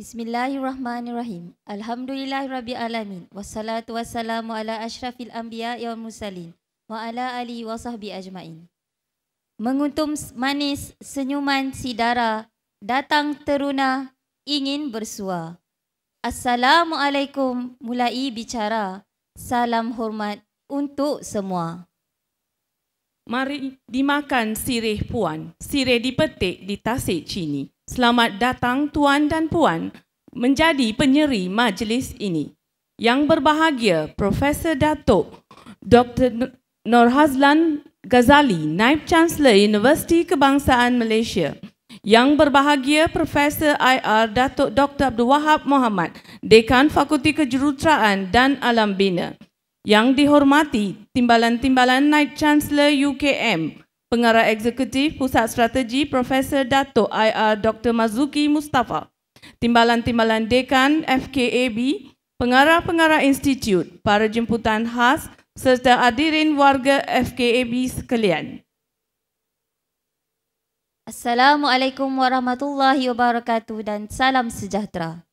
Bismillahirrahmanirrahim. Alhamdulillahirrabbilalamin. Wassalatu wassalamu ala asyrafil anbiya wal mursalin wa ala alihi wa sahbihi ajmain. Menguntum manis senyuman si dara, datang teruna ingin bersua. Assalamualaikum mulai bicara. Salam hormat untuk semua. Mari dimakan sirih puan, sirih dipetik di tasik cini. Selamat datang tuan dan puan menjadi penyeri majlis ini. Yang berbahagia Profesor Datuk Dr. Nurhazlan Ghazali, Naib Chancellor Universiti Kebangsaan Malaysia. Yang berbahagia Profesor IR Datuk Dr. Abdul Wahab Muhammad, Dekan Fakulti Kejuruteraan dan Alam Bina. Yang dihormati Timbalan-Timbalan Naib Chancellor UKM, Pengarah Eksekutif Pusat Strategi Profesor Datuk IR Dr. Mazuki Mustafa, Timbalan-Timbalan Dekan FKAB, Pengarah-Pengarah Institut, para jemputan khas serta hadirin warga FKAB sekalian. Assalamualaikum warahmatullahi wabarakatuh dan salam sejahtera.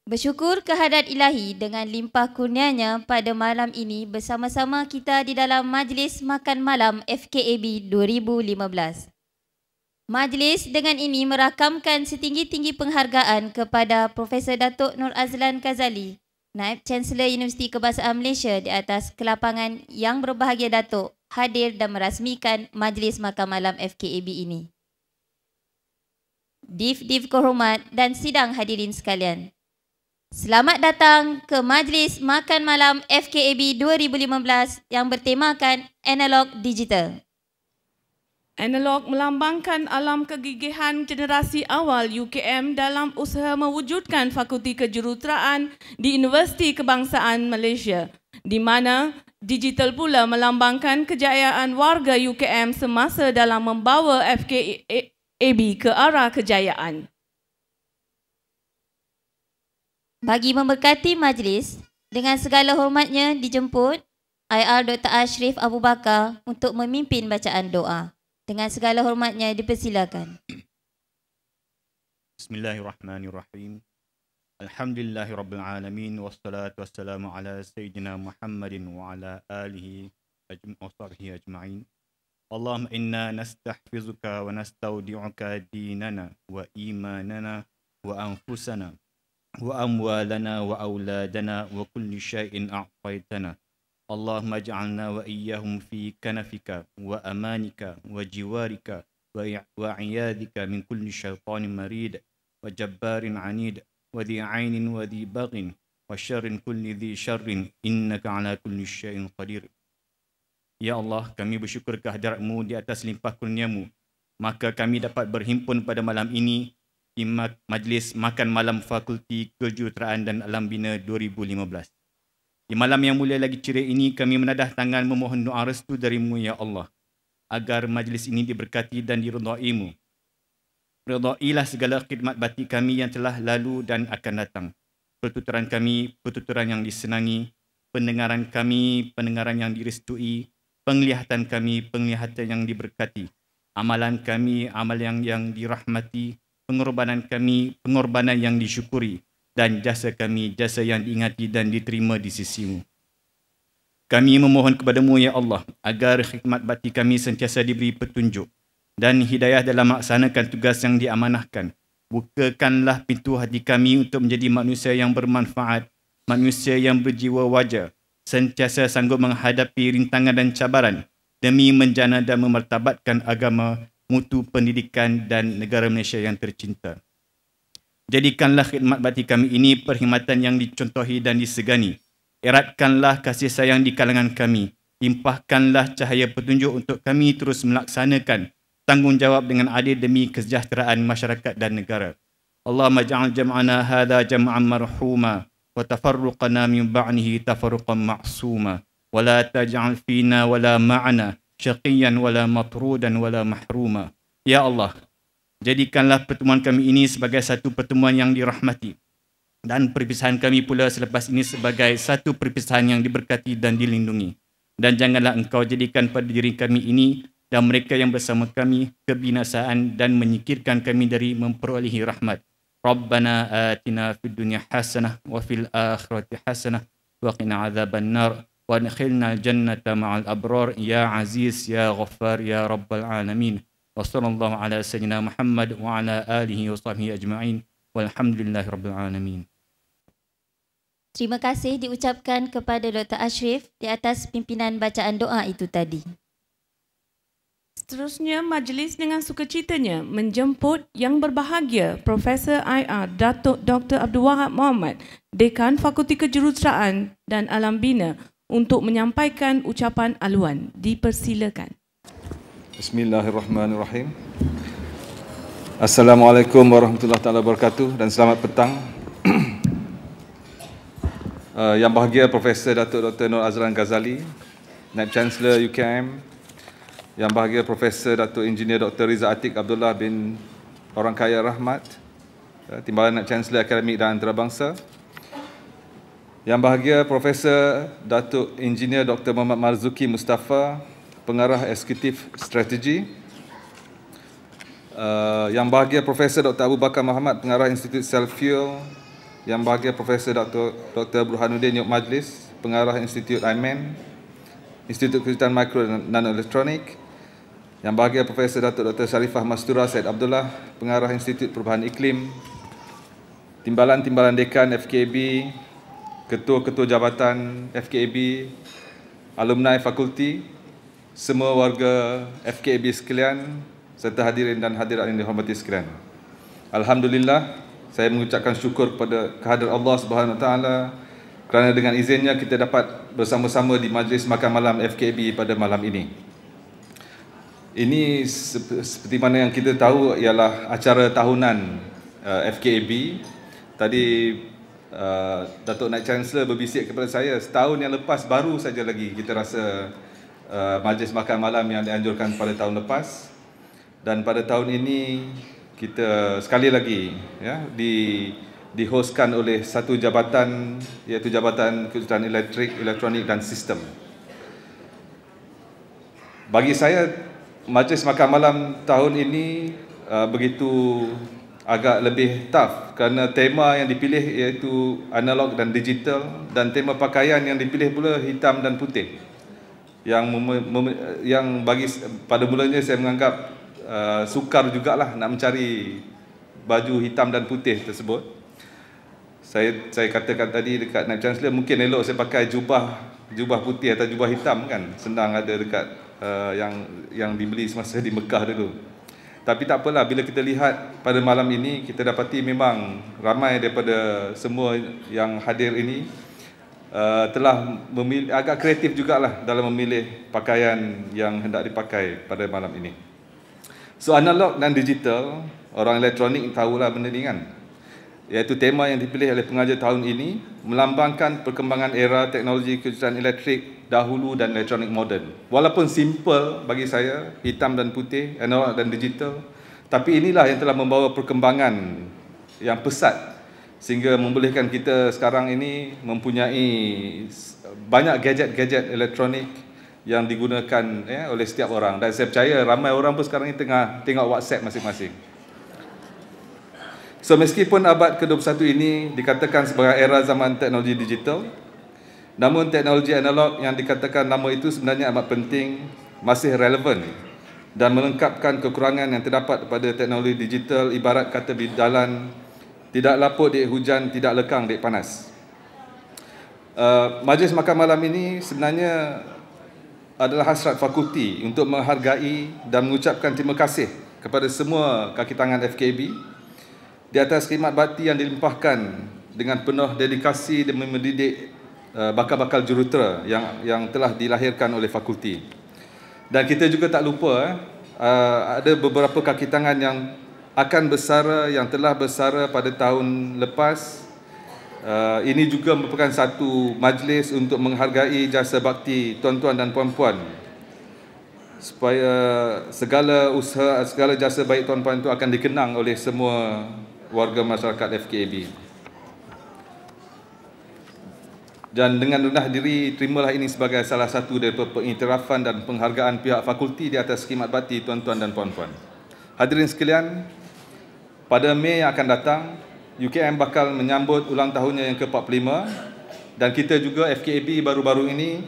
Bersyukur kehadrat ilahi dengan limpah kurnianya pada malam ini bersama-sama kita di dalam Majlis Makan Malam FKAB 2015. Majlis dengan ini merakamkan setinggi-tinggi penghargaan kepada Profesor Datuk Nurhazlan Ghazali, Naib Chancellor Universiti Kebangsaan Malaysia di atas kelapangan yang berbahagia Datuk hadir dan merasmikan Majlis Makan Malam FKAB ini. Div-div kehormat dan sidang hadirin sekalian. Selamat datang ke Majlis Makan Malam FKAB 2015 yang bertemakan Analog Digital. Analog melambangkan alam kegigihan generasi awal UKM dalam usaha mewujudkan Fakulti Kejuruteraan di Universiti Kebangsaan Malaysia, di mana digital pula melambangkan kejayaan warga UKM semasa dalam membawa FKAB ke arah kejayaan. Bagi memberkati majlis, dengan segala hormatnya dijemput IR Dr. Ashrif Abu Bakar untuk memimpin bacaan doa. Dengan segala hormatnya dipersilakan. Bismillahirrahmanirrahim. Alhamdulillahirabbil alamin wassalatu wassalamu ala sayyidina Muhammadin wa ala alihi wa sahbihi ajma'in. Allahumma inna nastahfizuka wa nastaudi'uka dinana wa imanana wa anfusana wa amwalana wa auladana wa kulli syai'in a'taitana. Allahumma ij'alna wa iyyahum fi kanafika wa amanika wa jiwarika wa iyadika min kulli syaitanin marid wa jabbarin anid wa dhi 'ainin wa dhi baghin wa syarrin kulli dhi syarrin innaka 'ala kulli syai'in qadir. Ya Allah, kami bersyukur kehadrat-Mu di atas limpah kurniamu, maka kami dapat berhimpun pada malam ini di Majlis Makan Malam Fakulti Kejuruteraan dan Alam Bina 2015. Di malam yang mulia lagi ceria ini, kami menadah tangan memohon doa restu dari-Mu, Ya Allah, agar majlis ini diberkati dan diridai-Mu. Ridailah segala khidmat batik kami yang telah lalu dan akan datang. Pertuturan kami, pertuturan yang disenangi. Pendengaran kami, pendengaran yang direstui. Penglihatan kami, penglihatan yang diberkati. Amalan kami, amalan yang dirahmati. Pengorbanan kami, pengorbanan yang disyukuri, dan jasa kami, jasa yang diingati dan diterima di sisi-Mu. Kami memohon kepada-Mu, Ya Allah, agar khidmat bakti kami sentiasa diberi petunjuk dan hidayah dalam melaksanakan tugas yang diamanahkan. Bukakanlah pintu hati kami untuk menjadi manusia yang bermanfaat, manusia yang berjiwa wajar, sentiasa sanggup menghadapi rintangan dan cabaran demi menjana dan memartabatkan agama, mutu pendidikan dan negara Malaysia yang tercinta. Jadikanlah khidmat bakti kami ini perkhidmatan yang dicontohi dan disegani. Eratkanlah kasih sayang di kalangan kami. Limpahkanlah cahaya petunjuk untuk kami terus melaksanakan tanggungjawab dengan adil demi kesejahteraan masyarakat dan negara. Allahumma ja'al jam'ana hadha jam'an marhuma wa tafarruqana min ba'nihi tafarruqan ma'suma wa la taj'al fina wa la ma'ana syaqiyan wala matrudan wala mahruma. Ya Allah, jadikanlah pertemuan kami ini sebagai satu pertemuan yang dirahmati dan perpisahan kami pula selepas ini sebagai satu perpisahan yang diberkati dan dilindungi. Dan janganlah Engkau jadikan pada diri kami ini dan mereka yang bersama kami kebinasaan dan menyingkirkan kami dari memperolehi rahmat. ربنا آتنا في الدنيا حسنة وفي الآخرة حسنة وقنا عذاب النار وادخلنا الجنة مع الأبرار يا عزيز يا غفار يا رب العالمين وصلى الله على سيدنا محمد وعلى آله وصحبه أجمعين والحمد لله رب العالمين. Terima kasih diucapkan kepada Dr. Ashrif di atas pimpinan bacaan doa itu tadi. Seterusnya, majlis dengan sukacitanya menjemput yang berbahagia Profesor IR Datuk Dr. Abdul Wahab Mohamad, Dekan Fakulti Kejuruteraan dan Alam Bina untuk menyampaikan ucapan aluan. Dipersilakan. Bismillahirrahmanirrahim. Assalamualaikum warahmatullahi wabarakatuh dan selamat petang. Yang bahagia Profesor Datuk Dr. Nur Azlan Ghazali, Naib Chancellor UKM, yang bahagia Profesor Datuk Engineer Dr. Riza Atik Abdullah bin Orang Kaya Rahmat, Timbalan Naib Chancellor Akademik dan Antarabangsa, yang bahagia Profesor Datuk Engineer Dr. Muhammad Marzuki Mustafa, Pengarah Eksekutif Strategi, yang bahagia Profesor Dr. Abu Bakar Muhammad, Pengarah Institut Self Fuel, yang bahagia Profesor Dr. Burhanuddin Yok Majlis, Pengarah Institut IMEN, Institut Kejuruteraan Mikro dan Nanoelektronik, yang bahagia Profesor Datuk Dr. Sharifah Mastura Said Abdullah, Pengarah Institut Perubahan Iklim, Timbalan-timbalan Dekan FKAB, Ketua-ketua Jabatan FKAB, Alumni Fakulti, semua warga FKAB sekalian, serta hadirin dan hadirat yang dihormati sekalian. Alhamdulillah, saya mengucapkan syukur kepada kehadrat Allah Subhanahu Wa Taala kerana dengan izinnya kita dapat bersama-sama di majlis makan malam FKAB pada malam ini. Ini seperti mana yang kita tahu ialah acara tahunan FKAB. Tadi Datuk Naib Chancellor berbisik kepada saya, setahun yang lepas baru saja lagi kita rasa majlis makan malam yang dianjurkan pada tahun lepas. Dan pada tahun ini kita sekali lagi ya dihostkan oleh satu jabatan, iaitu Jabatan Kejuruteraan Elektrik, Elektronik dan Sistem. Bagi saya, majlis makan malam tahun ini begitu agak lebih tough kerana tema yang dipilih iaitu analog dan digital, dan tema pakaian yang dipilih pula hitam dan putih. Yang bagi pada mulanya saya menganggap sukar jugalah nak mencari baju hitam dan putih tersebut. Saya katakan tadi dekat Naib Chancellor, mungkin elok saya pakai jubah putih atau jubah hitam kan, senang ada dekat yang dibeli semasa di Mekah dulu. Tapi tak apalah, bila kita lihat pada malam ini, kita dapati memang ramai daripada semua yang hadir ini telah memilih, agak kreatif jugalah dalam memilih pakaian yang hendak dipakai pada malam ini. So analog dan digital, orang elektronik tahulah benda ni kan, iaitu tema yang dipilih oleh pengajar tahun ini melambangkan perkembangan era teknologi kejuruteraan elektrik dahulu dan elektronik moden. Walaupun simple bagi saya, hitam dan putih, analog dan digital, tapi inilah yang telah membawa perkembangan yang pesat sehingga membolehkan kita sekarang ini mempunyai banyak gadget-gadget elektronik yang digunakan oleh setiap orang. Dan saya percaya ramai orang pun sekarang ini tengah tengok WhatsApp masing-masing. So meskipun abad ke-21 ini dikatakan sebagai era zaman teknologi digital, namun teknologi analog yang dikatakan nama itu sebenarnya amat penting, masih relevan dan melengkapkan kekurangan yang terdapat pada teknologi digital. Ibarat kata di jalan, tidak laput dek hujan, tidak lekang dek panas. Majlis makan malam ini sebenarnya adalah hasrat fakulti untuk menghargai dan mengucapkan terima kasih kepada semua kaki tangan FKAB di atas khidmat bakti yang dilimpahkan dengan penuh dedikasi demi mendidik bakal-bakal jurutera yang telah dilahirkan oleh fakulti. Dan kita juga tak lupa ada beberapa kaki tangan yang akan bersara, yang telah bersara pada tahun lepas. Ini juga merupakan satu majlis untuk menghargai jasa bakti tuan-tuan dan puan-puan, supaya segala usaha, segala jasa baik tuan-puan itu akan dikenang oleh semua warga masyarakat FKAB. Dan dengan rendah diri, terimalah ini sebagai salah satu daripada pengiktirafan dan penghargaan pihak fakulti di atas khidmat bakti tuan-tuan dan puan-puan. Hadirin sekalian, pada Mei yang akan datang, UKM bakal menyambut ulang tahunnya yang ke-45 dan kita juga FKAB baru-baru ini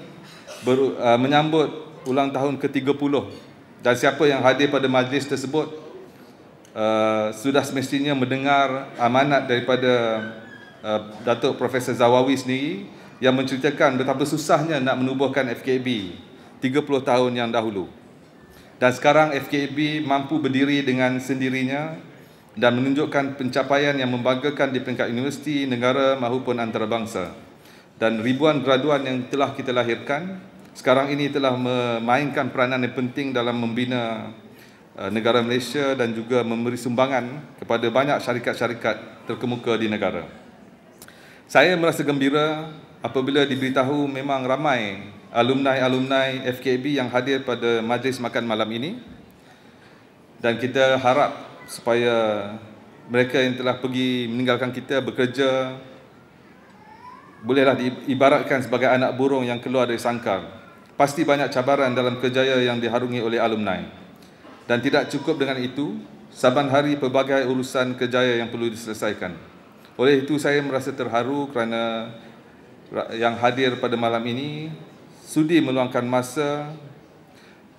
menyambut ulang tahun ke-30 dan siapa yang hadir pada majlis tersebut sudah semestinya mendengar amanat daripada Datuk Profesor Zawawi sendiri yang menceritakan betapa susahnya nak menubuhkan FKAB 30 tahun yang dahulu. Dan sekarang FKAB mampu berdiri dengan sendirinya dan menunjukkan pencapaian yang membanggakan di peringkat universiti, negara maupun antarabangsa. Dan ribuan graduan yang telah kita lahirkan sekarang ini telah memainkan peranan yang penting dalam membina negara Malaysia dan juga memberi sumbangan kepada banyak syarikat-syarikat terkemuka di negara. Saya merasa gembira apabila diberitahu memang ramai alumni FKAB yang hadir pada majlis makan malam ini, dan kita harap supaya mereka yang telah pergi meninggalkan kita bekerja bolehlah diibaratkan sebagai anak burung yang keluar dari sangkar. Pasti banyak cabaran dalam kerjaya yang diharungi oleh alumni, dan tidak cukup dengan itu, saban hari pelbagai urusan kerjaya yang perlu diselesaikan. Oleh itu saya merasa terharu kerana yang hadir pada malam ini sudi meluangkan masa,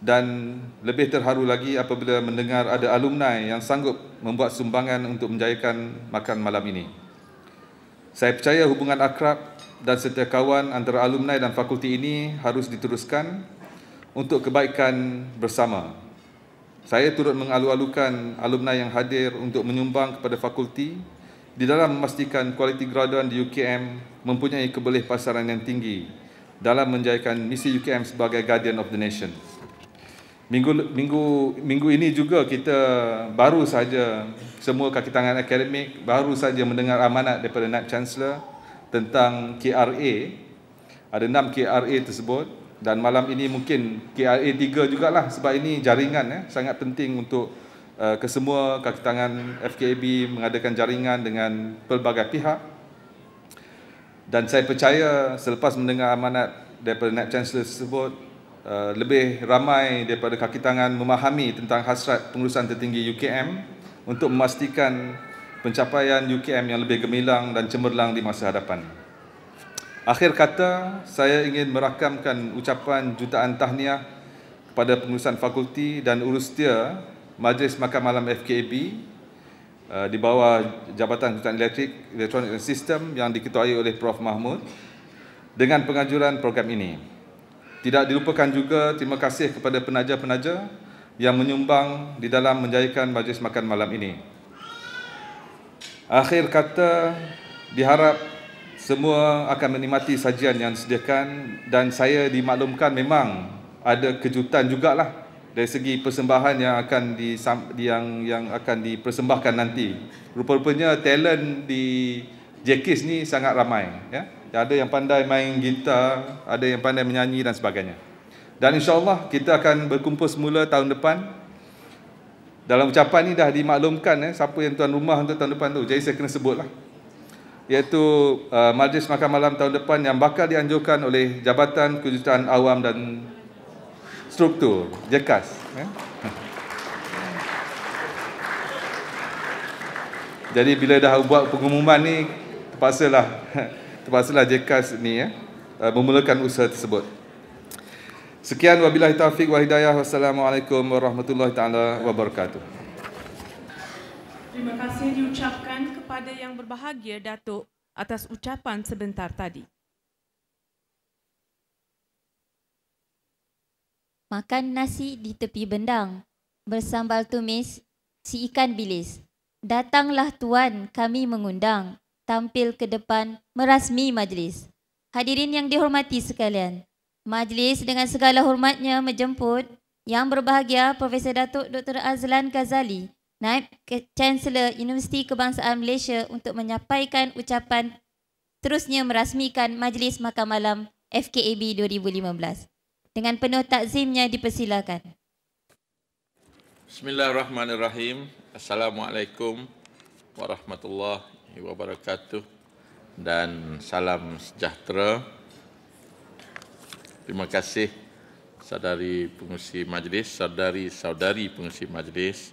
dan lebih terharu lagi apabila mendengar ada alumni yang sanggup membuat sumbangan untuk menjayakan makan malam ini. Saya percaya hubungan akrab dan setia kawan antara alumni dan fakulti ini harus diteruskan untuk kebaikan bersama. Saya turut mengalu-alukan alumni yang hadir untuk menyumbang kepada fakulti di dalam memastikan kualiti graduan di UKM mempunyai kebolehpasaran yang tinggi dalam menjayakan misi UKM sebagai Guardian of the Nation. Minggu ini juga kita baru saja, semua kaki tangan akademik baru saja mendengar amanat daripada Naib Chancellor tentang KRA. Ada 6 KRA tersebut, dan malam ini mungkin KRA 3 jugalah, sebab ini jaringan sangat penting untuk kesemua kaki tangan FKAB mengadakan jaringan dengan pelbagai pihak. Dan saya percaya selepas mendengar amanat daripada Naib Chancellor tersebut, lebih ramai daripada kaki tangan memahami tentang hasrat pengurusan tertinggi UKM untuk memastikan pencapaian UKM yang lebih gemilang dan cemerlang di masa hadapan. Akhir kata, saya ingin merakamkan ucapan jutaan tahniah kepada pengurusan fakulti dan urustia Majlis Makan Malam FKAB di bawah Jabatan Kejuruteraan Elektrik, Elektronik dan Sistem yang diketuai oleh Prof. Mahmud dengan penganjuran program ini. Tidak dilupakan juga terima kasih kepada penaja-penaja yang menyumbang di dalam menjayakan majlis makan malam ini. Akhir kata, diharap semua akan menikmati sajian yang disediakan, dan saya dimaklumkan memang ada kejutan jugalah dari segi persembahan yang akan dipersembahkan nanti. Rupa-rupanya talent di JKIS ni sangat ramai, ya. Ada yang pandai main gitar, ada yang pandai menyanyi dan sebagainya. Dan insya-Allah kita akan berkumpul semula tahun depan. Dalam ucapan ni dah dimaklumkan siapa yang tuan rumah untuk tahun depan tu. Jadi saya kena sebutlah. Iaitu majlis makan malam tahun depan yang bakal dianjurkan oleh Jabatan Kejuruteraan Awam dan Struktur, JKAS. Jadi bila dah buat pengumuman ni, terpaksalah JKAS ni memulakan usaha tersebut. Sekian, wabillahi taufiq wa hidayah. Wassalamualaikum warahmatullahi taala wabarakatuh. Terima kasih diucapkan kepada yang berbahagia Datuk atas ucapan sebentar tadi. Makan nasi di tepi bendang, bersambal tumis si ikan bilis. Datanglah tuan, kami mengundang, tampil ke depan merasmi majlis. Hadirin yang dihormati sekalian, majlis dengan segala hormatnya menjemput yang berbahagia Profesor Datuk Dr. Azlan Ghazali, Naib Chancellor Universiti Kebangsaan Malaysia, untuk menyampaikan ucapan terusnya merasmikan Majlis Makan Malam FKAB 2015. Dengan penuh takzimnya dipersilakan. Bismillahirrahmanirrahim. Assalamualaikum warahmatullahi wabarakatuh dan salam sejahtera. Terima kasih saudari pengurusi majlis, saudari-saudari pengurusi majlis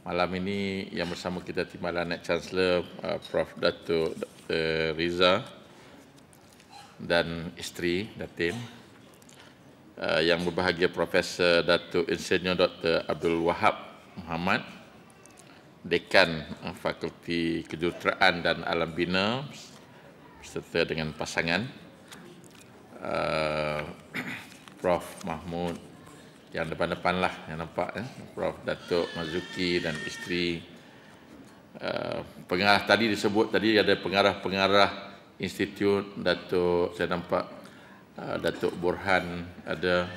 Malam ini yang bersama kita Timbalan Naib Chancellor Prof. Datuk Dr. Riza dan isteri Datin, yang berbahagia Profesor Datuk Insinyur Dr. Abdul Wahab Muhammad, Dekan Fakulti Kejuruteraan dan Alam Bina beserta dengan pasangan, Prof. Mahmud yang depan-depan lah yang nampak, Prof. Datuk Mazuki dan isteri. Pengarah tadi disebut tadi ada pengarah-pengarah institut, Datuk saya nampak Datuk Burhan ada,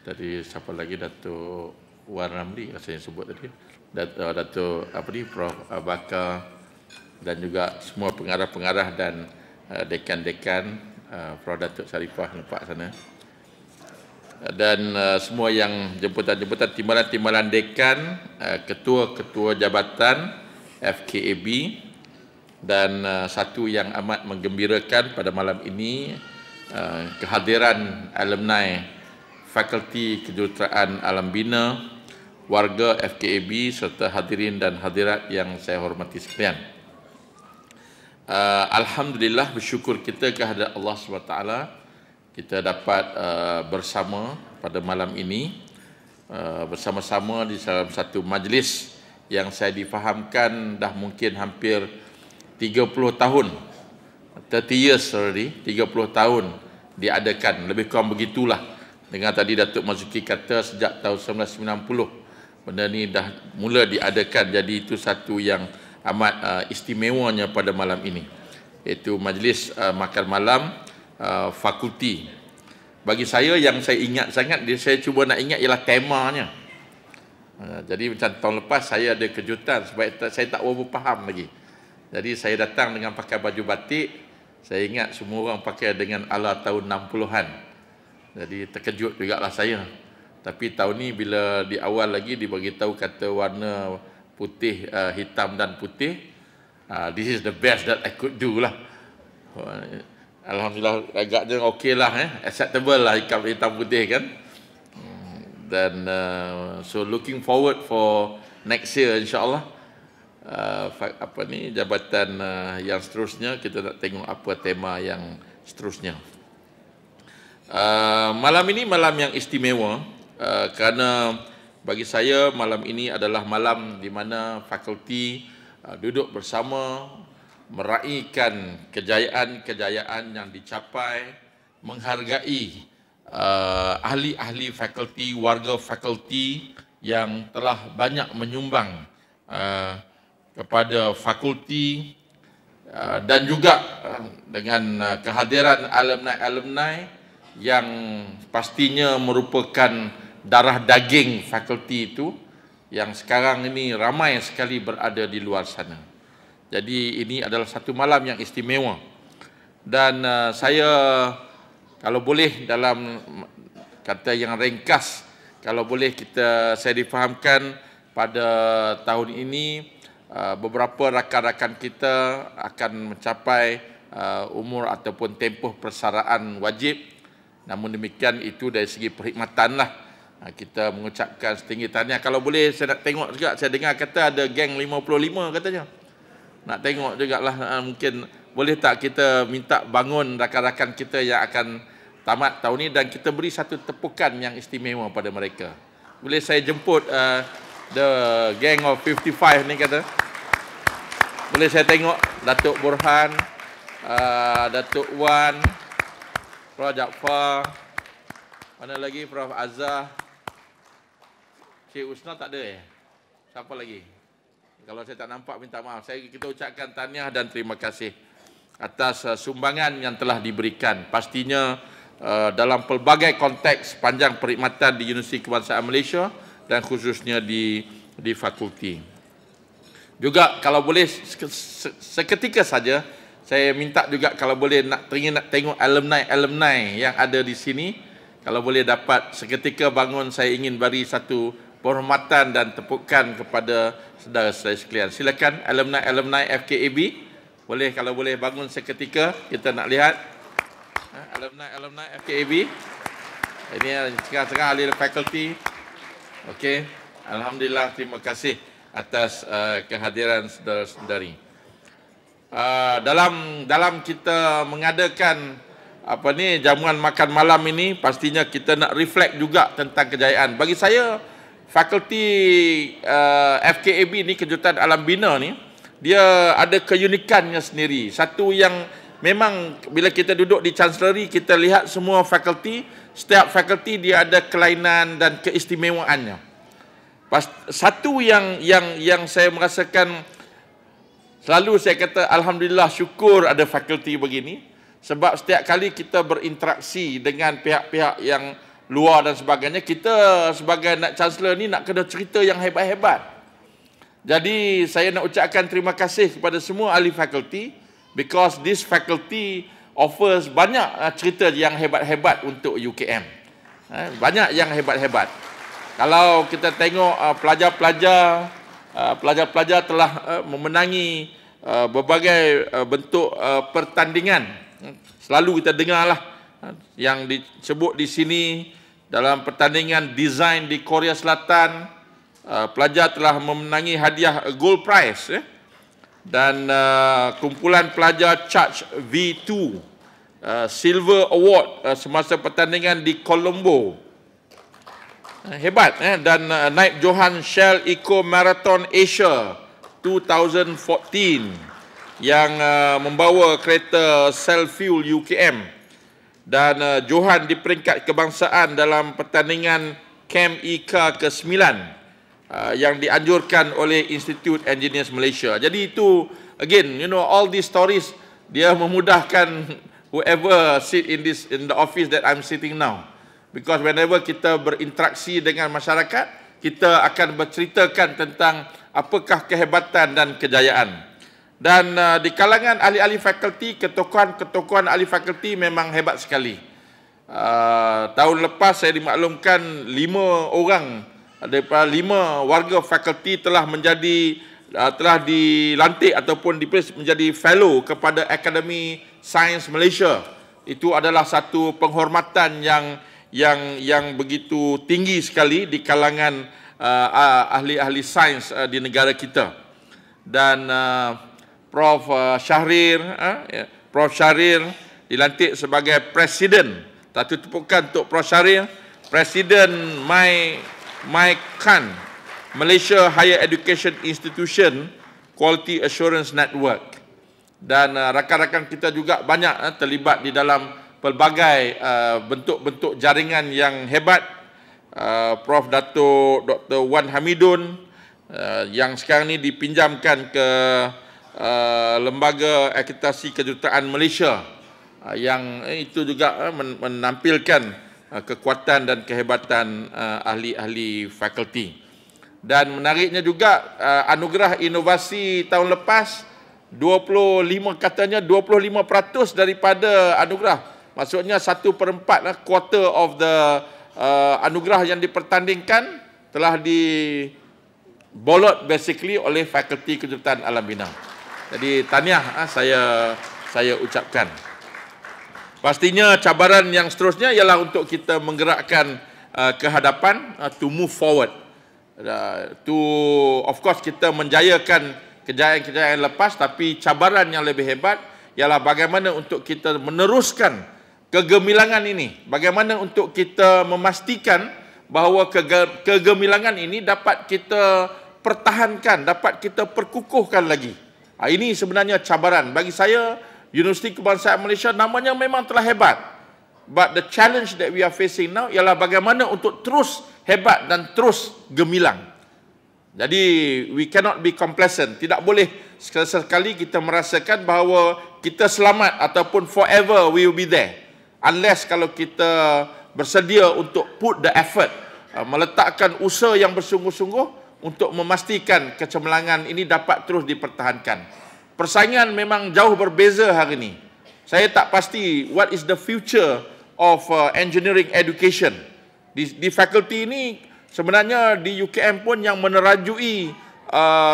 tadi siapa lagi, Datuk Wan Ramli rasanya sebut tadi, Datuk apa ni, Prof. Bakar, dan juga semua pengarah-pengarah dan dekan-dekan, Prof. Datuk Sarifah nampak sana, dan semua yang jemputan-jemputan timbalan-timbalan dekan, ketua-ketua jabatan FKAB, dan satu yang amat menggembirakan pada malam ini, kehadiran alumni Fakulti Kejuruteraan Alam Bina, warga FKAB serta hadirin dan hadirat yang saya hormati sekalian. Alhamdulillah, bersyukur kita kehadirat Allah SWT, kita dapat bersama pada malam ini, bersama-sama di dalam satu majlis yang saya difahamkan dah mungkin hampir 30 tahun, 30 years already, 30 tahun diadakan, lebih kurang begitulah. Dengan tadi Datuk Mazuki kata sejak tahun 1990 benda ni dah mula diadakan, jadi itu satu yang amat istimewanya pada malam ini, iaitu majlis makan malam fakulti. Bagi saya yang saya ingat sangat, saya cuba nak ingat ialah temanya. Jadi macam tahun lepas saya ada kejutan sebab saya tak berapa faham lagi. Jadi saya datang dengan pakai baju batik, saya ingat semua orang pakai dengan ala tahun 60-an. Jadi terkejut jugalah saya. Tapi tahun ni bila di awal lagi dibagi tahu kata warna putih, hitam dan putih, this is the best that I could do lah. Alhamdulillah agaknya okey lah, acceptable lah hitam putih kan. Dan so looking forward for next year insyaAllah, apa ni, jabatan yang seterusnya kita nak tengok apa tema yang seterusnya. Malam ini malam yang istimewa, kerana bagi saya malam ini adalah malam di mana fakulti duduk bersama meraihkan kejayaan-kejayaan yang dicapai, menghargai ahli-ahli fakulti, warga fakulti yang telah banyak menyumbang kepada fakulti, dan juga dengan kehadiran alumni-alumni yang pastinya merupakan darah daging fakulti itu, yang sekarang ini ramai sekali berada di luar sana. Jadi ini adalah satu malam yang istimewa, dan saya kalau boleh dalam kata yang ringkas, kalau boleh saya difahamkan pada tahun ini beberapa rakan-rakan kita akan mencapai umur ataupun tempoh persaraan wajib. Namun demikian itu dari segi perkhidmatan lah, kita mengucapkan setinggi tahniah. Kalau boleh saya nak tengok juga, saya dengar kata ada geng 55 katanya. Nak tengok jugalah, mungkin boleh tak kita minta bangun rakan-rakan kita yang akan tamat tahun ini dan kita beri satu tepukan yang istimewa pada mereka. Boleh saya jemput the gang of 55 ni kata. Boleh saya tengok Datuk Burhan, Datuk Wan, Prof. Jaafar, mana lagi, Prof. Azhar, Cik Usna tak ada Siapa lagi? Kalau saya tak nampak minta maaf. Kita ucapkan tahniah dan terima kasih atas sumbangan yang telah diberikan. Pastinya dalam pelbagai konteks sepanjang perkhidmatan di Universiti Kebangsaan Malaysia dan khususnya di fakulti. Juga kalau boleh seketika saja saya minta juga kalau boleh nak tengok alumni yang ada di sini, kalau boleh dapat seketika bangun, saya ingin beri satu penghormatan dan tepukan kepada saudara-saudara sekalian. Silakan alumni FKAB, boleh kalau boleh bangun seketika, kita nak lihat alumni FKAB. Ini tengah-tengah ahli fakulti. Okey, alhamdulillah, terima kasih. atas kehadiran saudara-saudari. Dalam kita mengadakan jamuan makan malam ini, pastinya kita nak reflect juga tentang kejayaan. Bagi saya, fakulti FKAB ni, Kejuruteraan Alam Bina ni, dia ada keunikannya sendiri. Satu yang memang bila kita duduk di Chancellery, kita lihat semua fakulti, setiap fakulti dia ada kelainan dan keistimewaannya. Satu yang saya merasakan, selalu saya kata alhamdulillah, syukur ada fakulti begini, sebab setiap kali kita berinteraksi dengan pihak-pihak yang luar dan sebagainya, kita sebagai Chancellor ni nak kena cerita yang hebat-hebat. Jadi saya nak ucapkan terima kasih kepada semua ahli fakulti, because this faculty offers banyak cerita yang hebat-hebat untuk UKM. Banyak yang hebat-hebat. Kalau kita tengok pelajar-pelajar telah memenangi berbagai bentuk pertandingan. Selalu kita dengarlah yang disebut di sini dalam pertandingan desain di Korea Selatan, pelajar telah memenangi hadiah gold prize, dan kumpulan pelajar Charge V2 silver award semasa pertandingan di Colombo. Hebat. Dan Naib Johan Shell Eco Marathon Asia 2014 yang membawa kereta self-fuel UKM, dan Johan di peringkat kebangsaan dalam pertandingan Camp IKA ke-9 yang dianjurkan oleh Institute Engineers Malaysia. Jadi itu, again, all these stories, dia memudahkan whoever sit in the office that I'm sitting now, because whenever kita berinteraksi dengan masyarakat, kita akan berceritakan tentang apakah kehebatan dan kejayaan. Dan di kalangan ahli-ahli fakulti, ketokohan ahli fakulti memang hebat sekali. Tahun lepas saya dimaklumkan 5 orang daripada 5 warga fakulti telah dilantik ataupun dipilih menjadi fellow kepada Akademi Sains Malaysia. Itu adalah satu penghormatan yang begitu tinggi sekali di kalangan ahli-ahli sains di negara kita. Dan Prof Syahrir dilantik sebagai Presiden. Satu tepukan untuk Prof Syahrir. Presiden MyKhan, Malaysia Higher Education Institution Quality Assurance Network. Dan rakan-rakan kita juga banyak terlibat di dalam pelbagai bentuk-bentuk jaringan yang hebat. Prof Dr. Wan Hamidun yang sekarang ini dipinjamkan ke Lembaga Akreditasi Kejuruteraan Malaysia, yang itu juga menampilkan kekuatan dan kehebatan ahli-ahli fakulti. Dan menariknya juga anugerah inovasi tahun lepas 25 daripada anugerah, maksudnya 1/4 quarter of the anugerah yang dipertandingkan telah dibolot basically oleh Fakulti Kejuruteraan Alam Bina. Jadi tahniah saya ucapkan. Pastinya cabaran yang seterusnya ialah untuk kita menggerakkan ke hadapan, to move forward. To of course kita menjayakan kejayaan-kejayaan lepas, tapi cabaran yang lebih hebat ialah bagaimana untuk kita meneruskan kegemilangan ini. Bagaimana untuk kita memastikan bahawa kegemilangan ini dapat kita pertahankan, dapat kita perkukuhkan lagi. Ini sebenarnya cabaran. Bagi saya, Universiti Kebangsaan Malaysia namanya memang telah hebat. But the challenge that we are facing now ialah bagaimana untuk terus hebat dan terus gemilang. Jadi, we cannot be complacent. Tidak boleh sekali kita merasakan bahawa kita selamat ataupun forever we will be there. Unless kalau kita bersedia untuk put the effort, meletakkan usaha yang bersungguh-sungguh untuk memastikan kecemerlangan ini dapat terus dipertahankan. Persaingan memang jauh berbeza hari ini. Saya tak pasti what is the future of engineering education. Di fakulti ini sebenarnya di UKM pun yang menerajui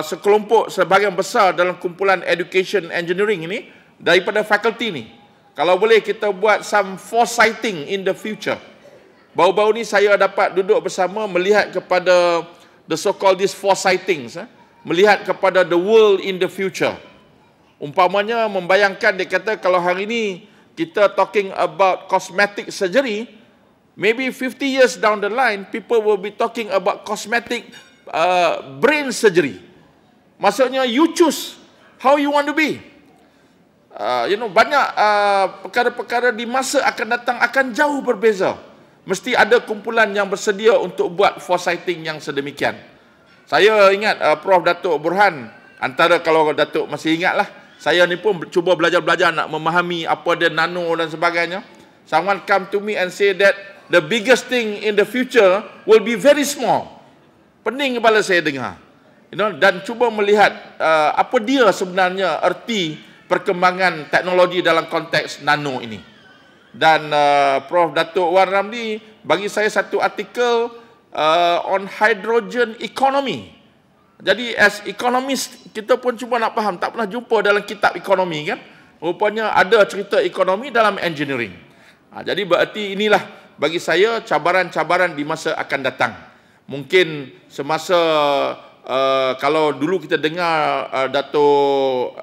sekelompok sebahagian besar dalam kumpulan education engineering ini daripada fakulti ini. Kalau boleh kita buat some foresighting in the future. Baru-baru ni saya dapat duduk bersama melihat kepada the so-called these foresightings. melihat kepada the world in the future. Umpamanya membayangkan, dia kata kalau hari ini kita talking about cosmetic surgery, maybe 50 years down the line, people will be talking about cosmetic brain surgery. Maksudnya, you choose how you want to be. Banyak perkara-perkara di masa akan datang akan jauh berbeza. Mesti ada kumpulan yang bersedia untuk buat foresighting yang sedemikian. Saya ingat Prof. Datuk Burhan, antara kalau Datuk masih ingatlah, saya ni pun cuba belajar-belajar nak memahami apa dia nano dan sebagainya. Someone come to me and say that the biggest thing in the future will be very small. Pening kepala saya dengar. Dan cuba melihat apa dia sebenarnya erti perkembangan teknologi dalam konteks nano ini. Dan Prof. Datuk Wan Ramli bagi saya satu artikel on hydrogen economy. Jadi as economist, kita pun cuba nak faham, tak pernah jumpa dalam kitab ekonomi kan. Rupanya ada cerita ekonomi dalam engineering. Jadi berarti inilah bagi saya cabaran-cabaran di masa akan datang. Mungkin semasa kalau dulu kita dengar Datuk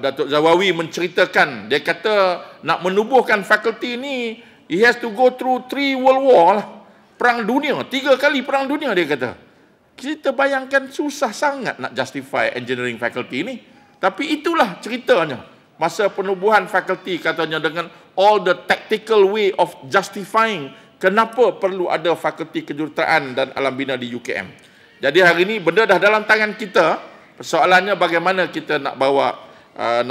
Datuk Zawawi menceritakan, dia kata nak menubuhkan fakulti ini, he has to go through 3 world war lah. Perang dunia, 3 kali perang dunia dia kata. Kita bayangkan susah sangat nak justify engineering faculty ini. Tapi itulah ceritanya. Masa penubuhan fakulti katanya dengan all the tactical way of justifying kenapa perlu ada fakulti kejuruteraan dan alam bina di UKM. Jadi hari ini benda dah dalam tangan kita. Persoalannya bagaimana kita nak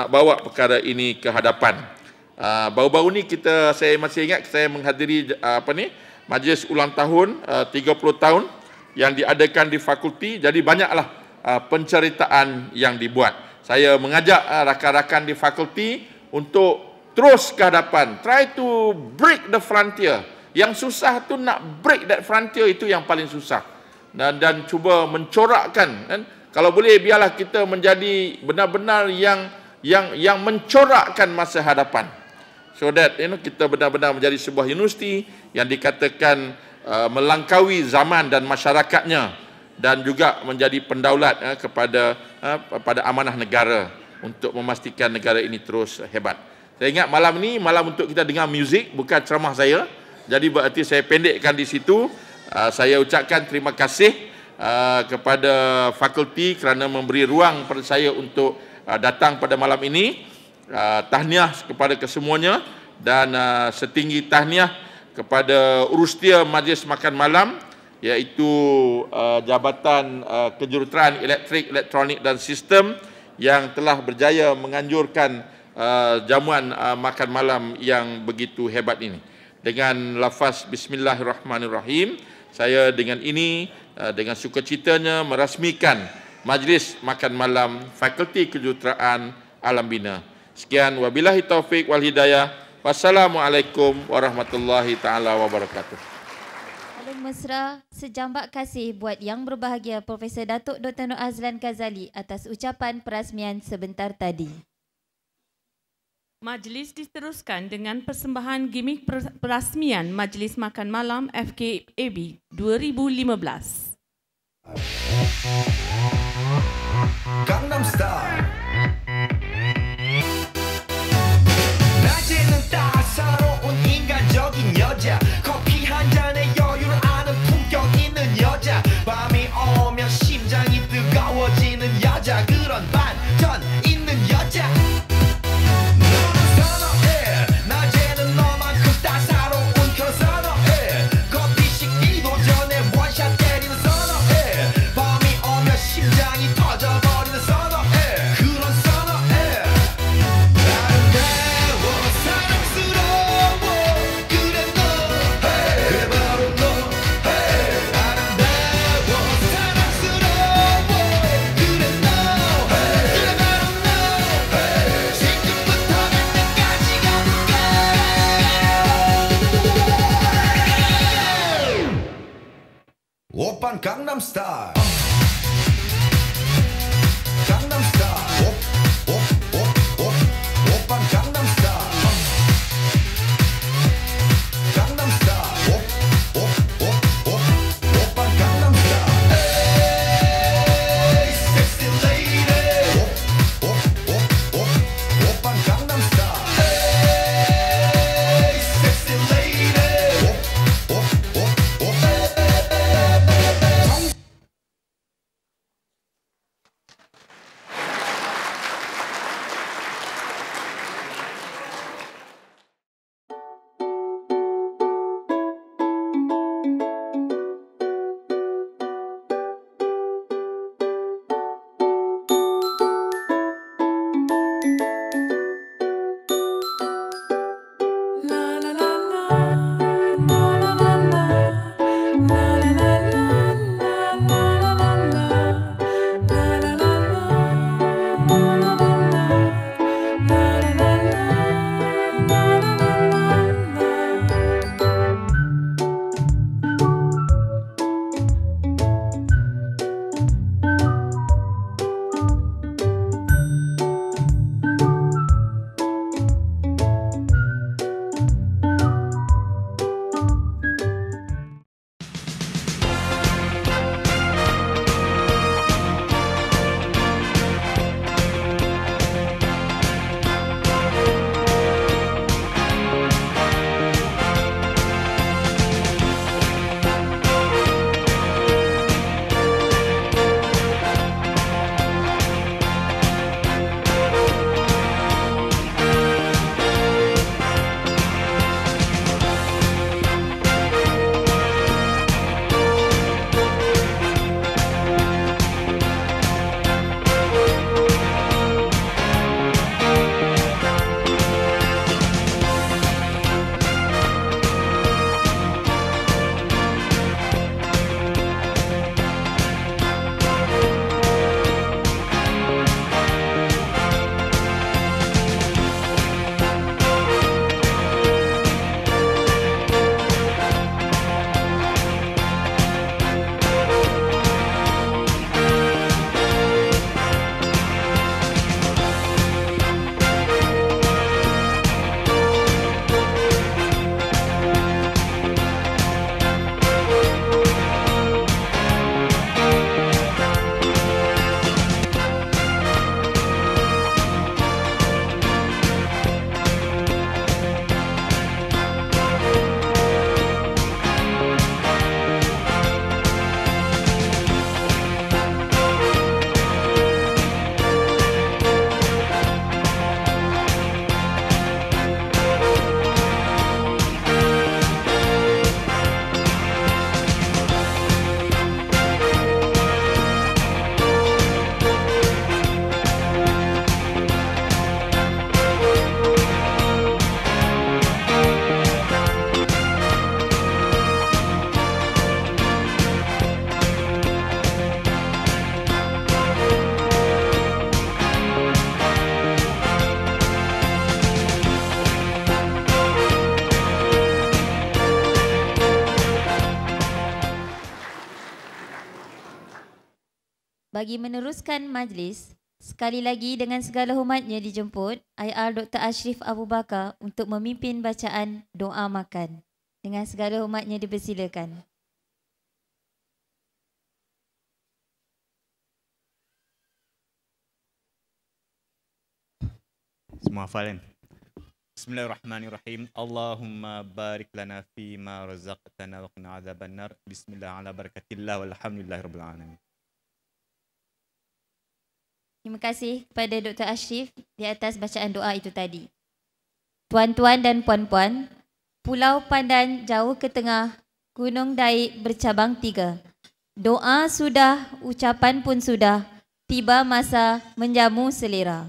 bawa perkara ini ke hadapan. Baru-baru ni saya masih ingat saya menghadiri majlis ulang tahun 30 tahun yang diadakan di fakulti. Jadi banyaklah penceritaan yang dibuat. Saya mengajak rakan-rakan di fakulti untuk terus ke hadapan. Try to break the frontier. Yang susah tu nak break that frontier, itu yang paling susah. Dan cuba mencorakkan. Kan? Kalau boleh biarlah kita menjadi benar-benar yang mencorakkan masa hadapan. So that kita benar-benar menjadi sebuah universiti yang dikatakan melangkaui zaman dan masyarakatnya, dan juga menjadi pendaulat kepada amanah negara untuk memastikan negara ini terus hebat. Saya ingat malam ni malam untuk kita dengar muzik, bukan ceramah saya. Jadi berarti saya pendekkan di situ. Saya ucapkan terima kasih kepada fakulti kerana memberi ruang pada saya untuk datang pada malam ini. Tahniah kepada kesemuanya, dan setinggi tahniah kepada Urustia Majlis Makan Malam, iaitu Jabatan Kejuruteraan Elektrik, Elektronik dan Sistem yang telah berjaya menganjurkan jamuan makan malam yang begitu hebat ini. Dengan lafaz Bismillahirrahmanirrahim, saya dengan ini dengan sukacitanya merasmikan Majlis Makan Malam Fakulti Kejuruteraan Alam Bina. Sekian, wabillahi taufik wal hidayah. Wassalamualaikum warahmatullahi taala wabarakatuh. Paling mesra, sejambak kasih buat yang berbahagia Profesor Datuk Dr. Nur Azlan Ghazali atas ucapan perasmian sebentar tadi. Majlis diteruskan dengan persembahan gimik perasmian Majlis Makan Malam FKAB 2015. Gangnam Style. 사로운 인간적인 여자, 커피 한 잔에 여유를 아는 품격 있는 여자, 밤이 오면 심장이 뜨거워지는 여자, 그런 반전 있는 여자. 너는 선호해, 낮에는 너만큼 따사로운 그런 선호해, 커피 식기도 전에 원샷 때리는 선호해, 밤이 오면 심장이 터져버리는 선호해, 그런 선호해. 오빤 강남 스타일. 강남 스타일. 오빤 강남 스타일. 강남 스타일. 오빤 강남 스타일. Bagi meneruskan majlis, sekali lagi dengan segala hormatnya dijemput IR Dr. Ashrif Abu Bakar untuk memimpin bacaan doa makan. Dengan segala hormatnya dipersilakan. Semua hafal kan? Bismillahirrahmanirrahim. Allahumma barik lana fi ma razaqtana wa qina adzabannar. Bismillah ala barakatillah walhamdulillahirabbil alamin. Terima kasih kepada Dr. Ashrif di atas bacaan doa itu tadi. Tuan-tuan dan puan-puan, Pulau Pandan jauh ke tengah, Gunung Daik bercabang 3. Doa sudah, ucapan pun sudah, tiba masa menjamu selera.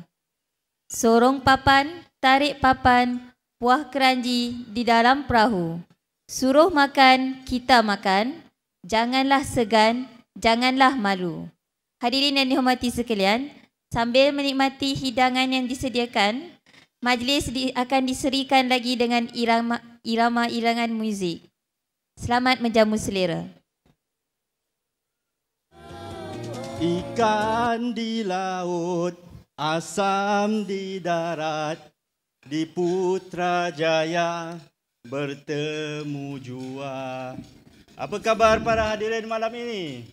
Sorong papan, tarik papan, buah keranji di dalam perahu. Suruh makan, kita makan, janganlah segan, janganlah malu. Hadirin yang dihormati sekalian, sambil menikmati hidangan yang disediakan, majlis akan diserikan lagi dengan irama-irangan muzik. Selamat menjamu selera. Ikan di laut, asam di darat, di Putrajaya bertemu jua. Apa kabar para hadirin malam ini?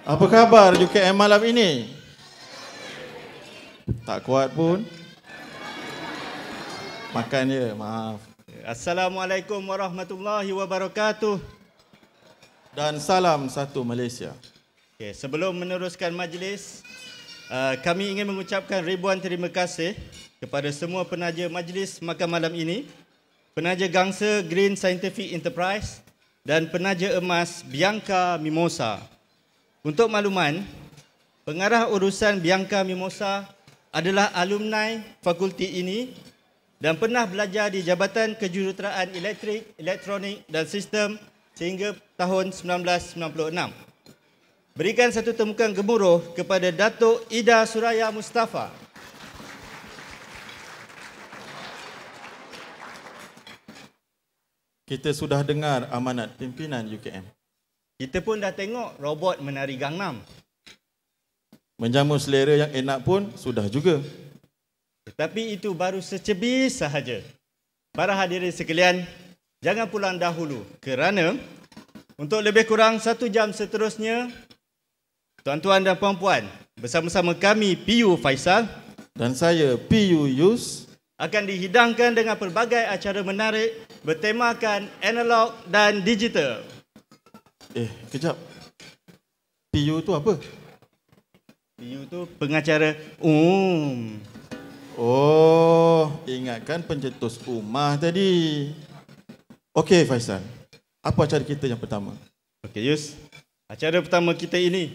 Apa khabar UKM malam ini? Tak kuat pun. Makan je, maaf. Assalamualaikum warahmatullahi wabarakatuh. Dan salam satu Malaysia. Okay, sebelum meneruskan majlis, kami ingin mengucapkan ribuan terima kasih kepada semua penaja majlis makan malam ini, penaja Gangsa Green Scientific Enterprise dan penaja emas Bianca Mimosa. Untuk makluman, pengarah urusan Bianca Mimosa adalah alumni fakulti ini dan pernah belajar di Jabatan Kejuruteraan Elektrik, Elektronik dan Sistem sehingga tahun 1996. Berikan satu temukan gemuruh kepada Datuk Ida Suraya Mustafa. Kita sudah dengar amanat pimpinan UKM. Kita pun dah tengok robot menari Gangnam. Menjamu selera yang enak pun sudah juga. Tetapi itu baru secebis sahaja. Para hadirin sekalian, jangan pulang dahulu kerana untuk lebih kurang 1 jam seterusnya, tuan-tuan dan puan-puan, bersama-sama kami PU Faisal dan saya PU Yus akan dihidangkan dengan pelbagai acara menarik bertemakan analog dan digital. Kejap. PU tu apa? PU tu pengacara Oh, ingatkan pencetus ummah tadi. Okey Faisal, apa acara kita yang pertama? Okey Yus, acara pertama kita ini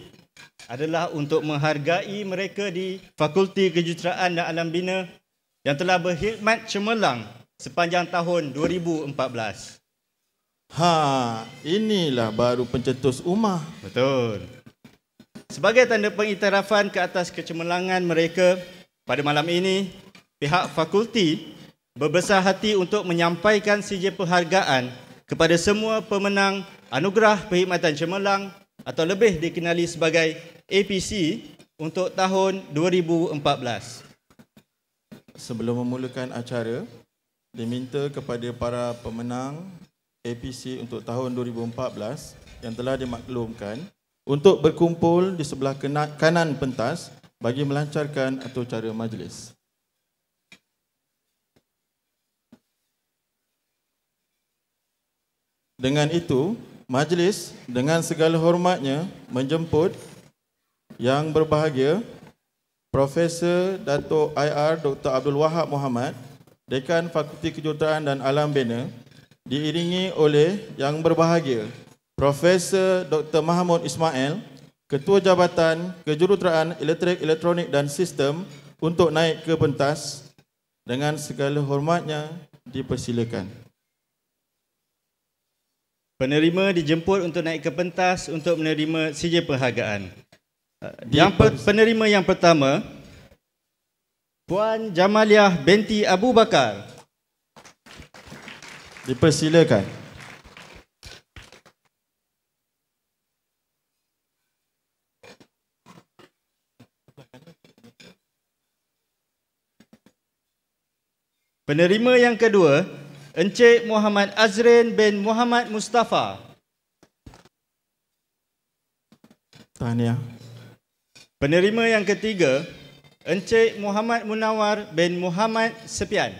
adalah untuk menghargai mereka di Fakulti Kejuruteraan dan Alam Bina yang telah berkhidmat cemerlang sepanjang tahun 2014. Inilah baru pencetus ummah. Betul. Sebagai tanda pengiktirafan ke atas kecemerlangan mereka, pada malam ini, pihak fakulti berbesar hati untuk menyampaikan sijil penghargaan kepada semua pemenang Anugerah Perkhidmatan Cemerlang atau lebih dikenali sebagai APC untuk tahun 2014. Sebelum memulakan acara, diminta kepada para pemenang APC untuk tahun 2014 yang telah dimaklumkan untuk berkumpul di sebelah kanan pentas bagi melancarkan acara majlis. Dengan itu, majlis dengan segala hormatnya menjemput yang berbahagia Profesor Datuk IR Dr. Abdul Wahab Muhammad, Dekan Fakulti Kejuruteraan dan Alam Bina, diiringi oleh yang berbahagia Profesor Dr. Mahmud Ismail, Ketua Jabatan Kejuruteraan Elektrik, Elektronik dan Sistem untuk naik ke pentas. Dengan segala hormatnya dipersilakan. Penerima dijemput untuk naik ke pentas untuk menerima sijil penghargaan. Penerima yang pertama, Puan Jamaliah binti Abu Bakar. Dipersilakan. Penerima yang kedua, Encik Muhammad Azrin bin Muhammad Mustafa. Tahniah. Penerima yang ketiga, Encik Muhammad Munawar bin Muhammad Sepian.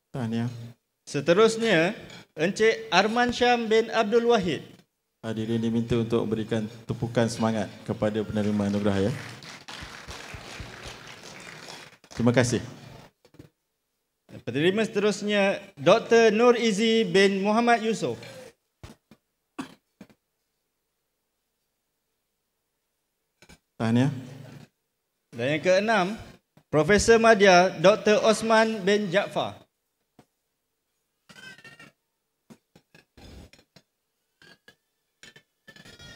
Tahniah. Seterusnya, Encik Arman Syam bin Abdul Wahid. Hadirin diminta untuk berikan tepukan semangat kepada penerima anugerah ya. Terima kasih. Penerima seterusnya, Dr. Nur Izi bin Muhammad Yusof. Tahniah. Dan yang keenam, Profesor Madya Dr. Osman bin Jaafar.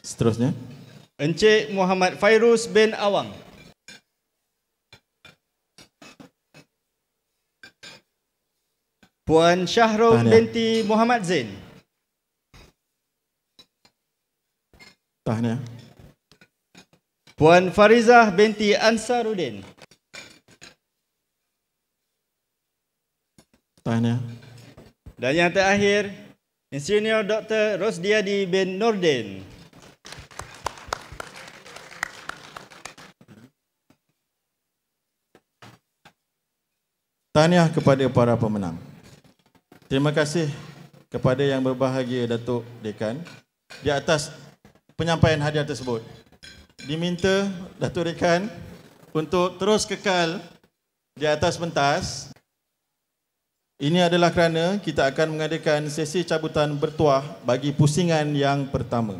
Seterusnya, Encik Muhammad Fairuz bin Awang. Puan Syahrul Tahniah. binti Muhammad Zain. tahniah. Puan Farizah binti Ansaruddin. Tahniah. Dan yang terakhir, Insinyur Dr. Rosdiadi bin Nordin. Tahniah kepada para pemenang. Terima kasih kepada yang berbahagia Datuk Dekan. Di atas penyampaian hadiah tersebut, diminta Datuk Dekan untuk terus kekal di atas pentas. Ini adalah kerana kita akan mengadakan sesi cabutan bertuah bagi pusingan yang pertama.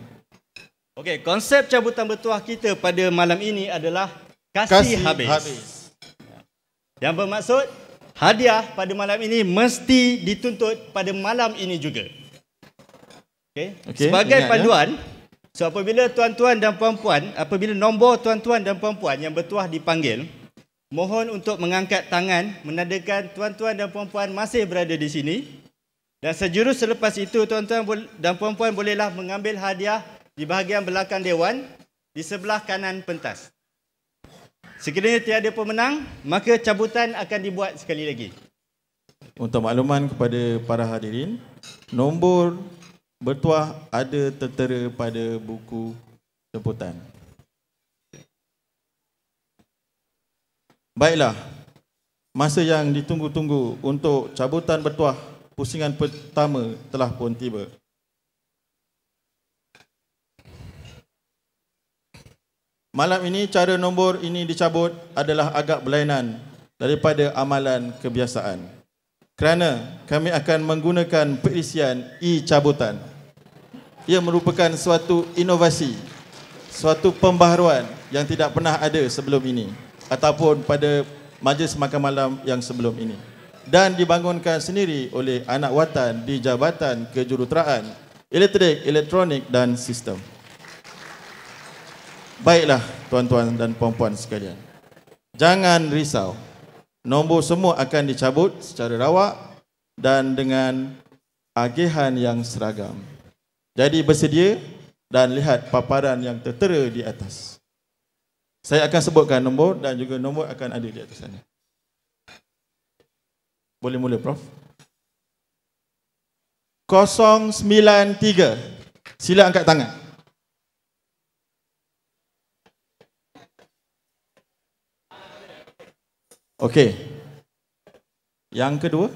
Okey, konsep cabutan bertuah kita pada malam ini adalah kasih habis. Yang bermaksud hadiah pada malam ini mesti dituntut pada malam ini juga. Okey, Sebagai ingat, panduan, so apabila tuan-tuan dan puan-puan, apabila nombor tuan-tuan dan puan-puan yang bertuah dipanggil, mohon untuk mengangkat tangan menandakan tuan-tuan dan puan-puan masih berada di sini. Dan sejurus selepas itu, tuan-tuan dan puan-puan bolehlah mengambil hadiah di bahagian belakang dewan di sebelah kanan pentas. Sekiranya tiada pemenang, maka cabutan akan dibuat sekali lagi. Untuk makluman kepada para hadirin, nombor bertuah ada tertera pada buku jemputan. Baiklah, masa yang ditunggu-tunggu untuk cabutan bertuah pusingan pertama telah pun tiba. Malam ini cara nombor ini dicabut adalah agak berlainan daripada amalan kebiasaan. Kerana kami akan menggunakan perisian e-cabutan. Ia merupakan suatu inovasi, suatu pembaharuan yang tidak pernah ada sebelum ini ataupun pada majlis makan malam yang sebelum ini, dan dibangunkan sendiri oleh anak watan di Jabatan Kejuruteraan Elektrik, Elektronik dan Sistem. Baiklah tuan-tuan dan puan-puan sekalian, jangan risau. Nombor semua akan dicabut secara rawak dan dengan agihan yang seragam. Jadi bersedia dan lihat paparan yang tertera di atas. Saya akan sebutkan nombor dan juga nombor akan ada di atas sana. Boleh mula, Prof. 093. Sila angkat tangan. Okey. Yang kedua.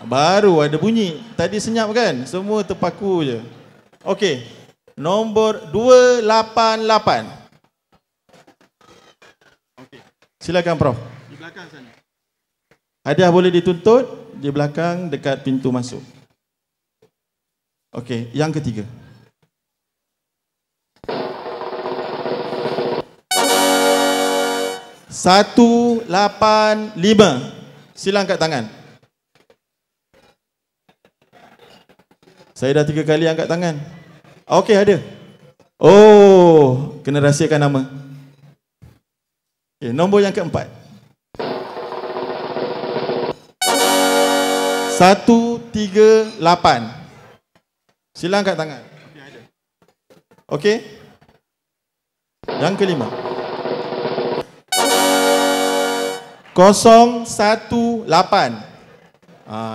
Baru ada bunyi. Tadi senyap kan? Semua terpaku je. Okey. Nombor 288. Okey. Silakan, Prof. Di belakang sana. Hadiah boleh dituntut di belakang dekat pintu masuk. Okey, yang ketiga. Satu, 8, 5. Sila angkat tangan. Saya dah 3 kali angkat tangan. Okey, ada. Oh, kena rahsiakan nama. Okay, nombor yang keempat. 138. Sila angkat tangan. Okay, Okey? Yang kelima. 018.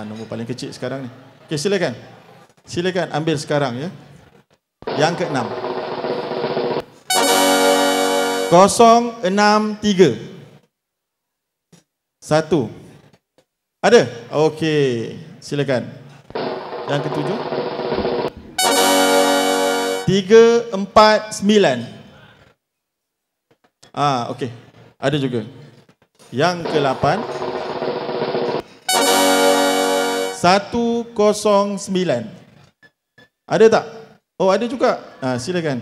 Nombor paling kecil sekarang ni. Okey, silakan. Silakan ambil sekarang ya. Yang keenam. 063. 1. Ada? Okey, silakan. Yang ketujuh. 349. Okey. Ada juga. Yang ke-8. 109. Ada tak? Oh, ada juga. Silakan.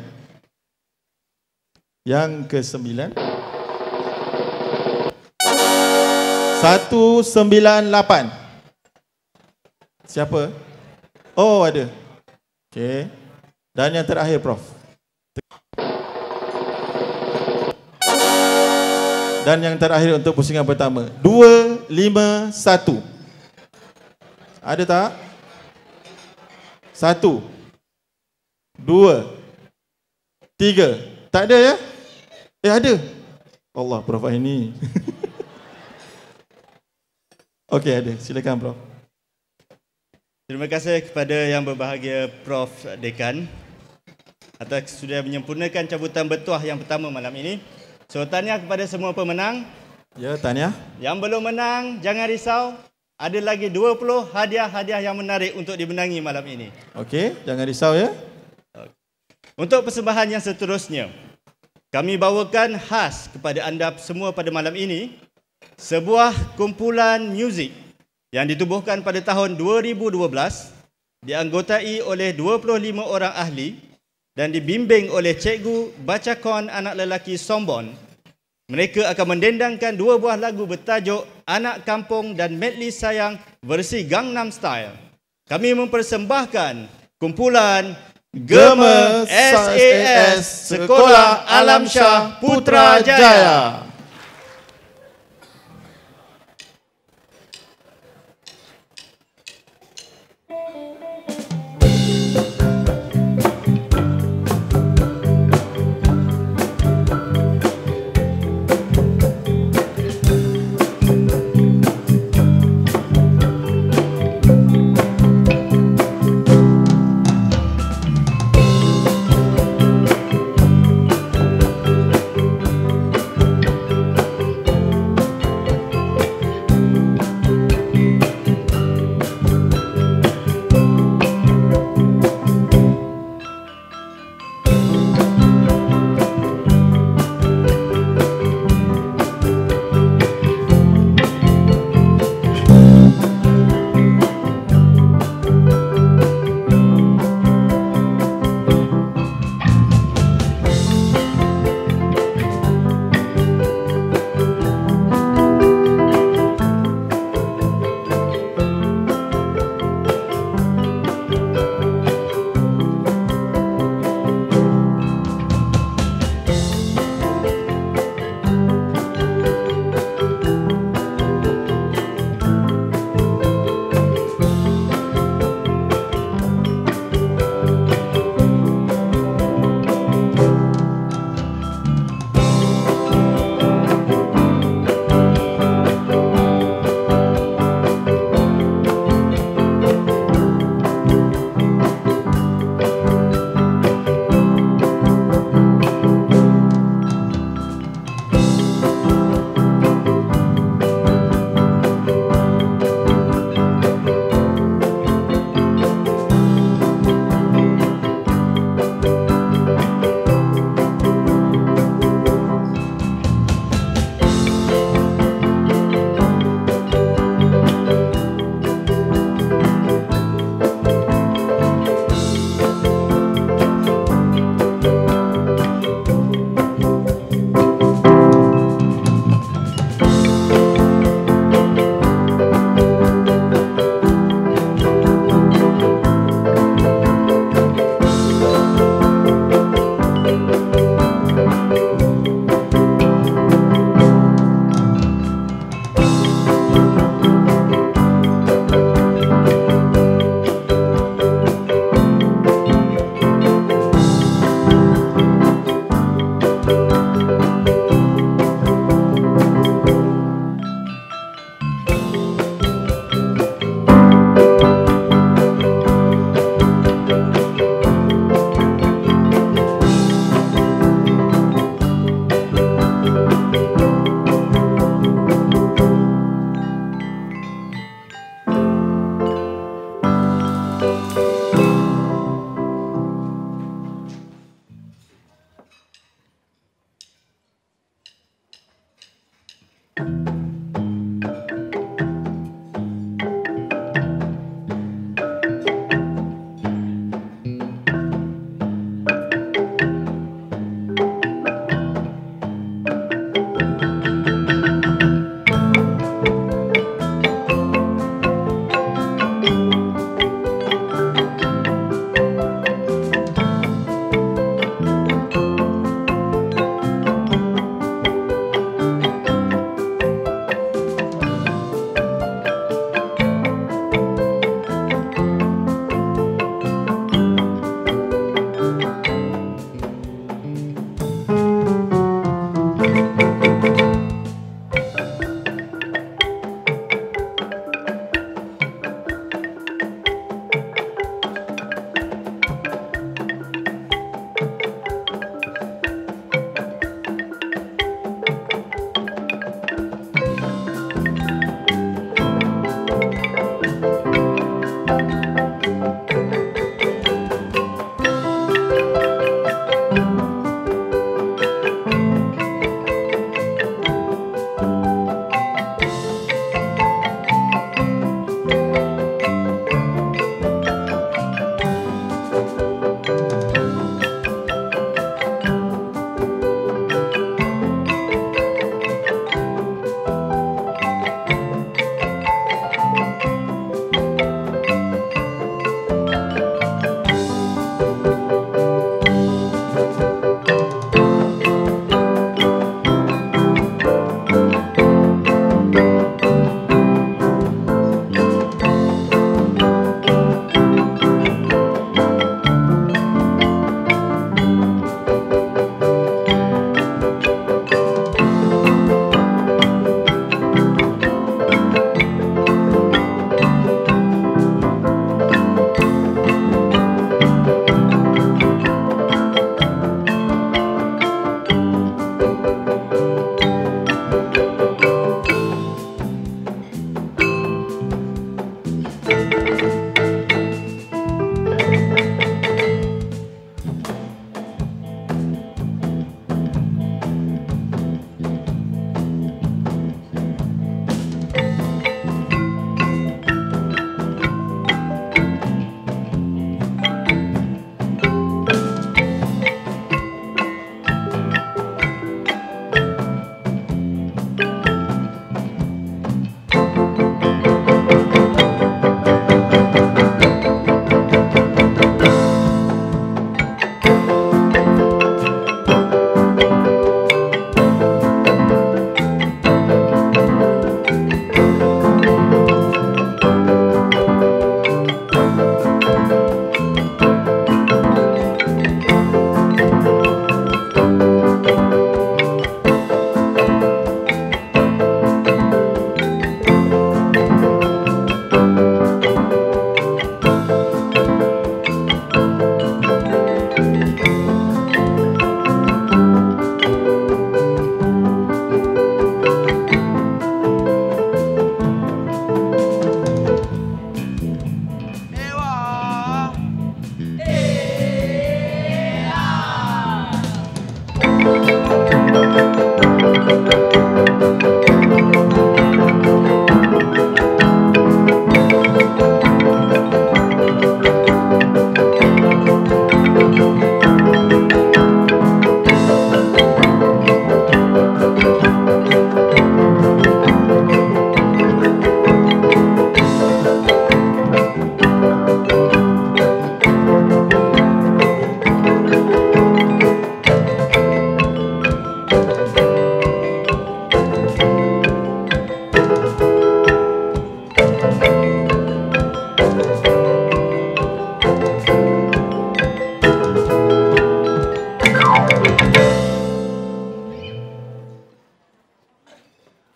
Yang ke-9. 198. Siapa? Oh, ada. Okey. Dan yang terakhir, Prof. Dan yang terakhir untuk pusingan pertama, 251. Ada tak? 1, 2, 3. Tak ada ya? Ada. Allah, Prof ini. Okey, ada. Silakan, Prof. Terima kasih kepada yang berbahagia Prof Dekan atas sudah menyempurnakan cabutan bertuah yang pertama malam ini. So, tahniah kepada semua pemenang. Ya, tahniah. Yang belum menang, jangan risau. Ada lagi 20 hadiah-hadiah yang menarik untuk dimenangi malam ini. Okey, jangan risau ya. Untuk persembahan yang seterusnya, kami bawakan khas kepada anda semua pada malam ini sebuah kumpulan muzik yang ditubuhkan pada tahun 2012, dianggotai oleh 25 orang ahli dan dibimbing oleh Cikgu Bacakon anak lelaki Sombon. Mereka akan mendendangkan dua buah lagu bertajuk Anak Kampung dan Medley Sayang versi Gangnam Style. Kami mempersembahkan kumpulan Gema SAS Sekolah Alam Shah Putrajaya.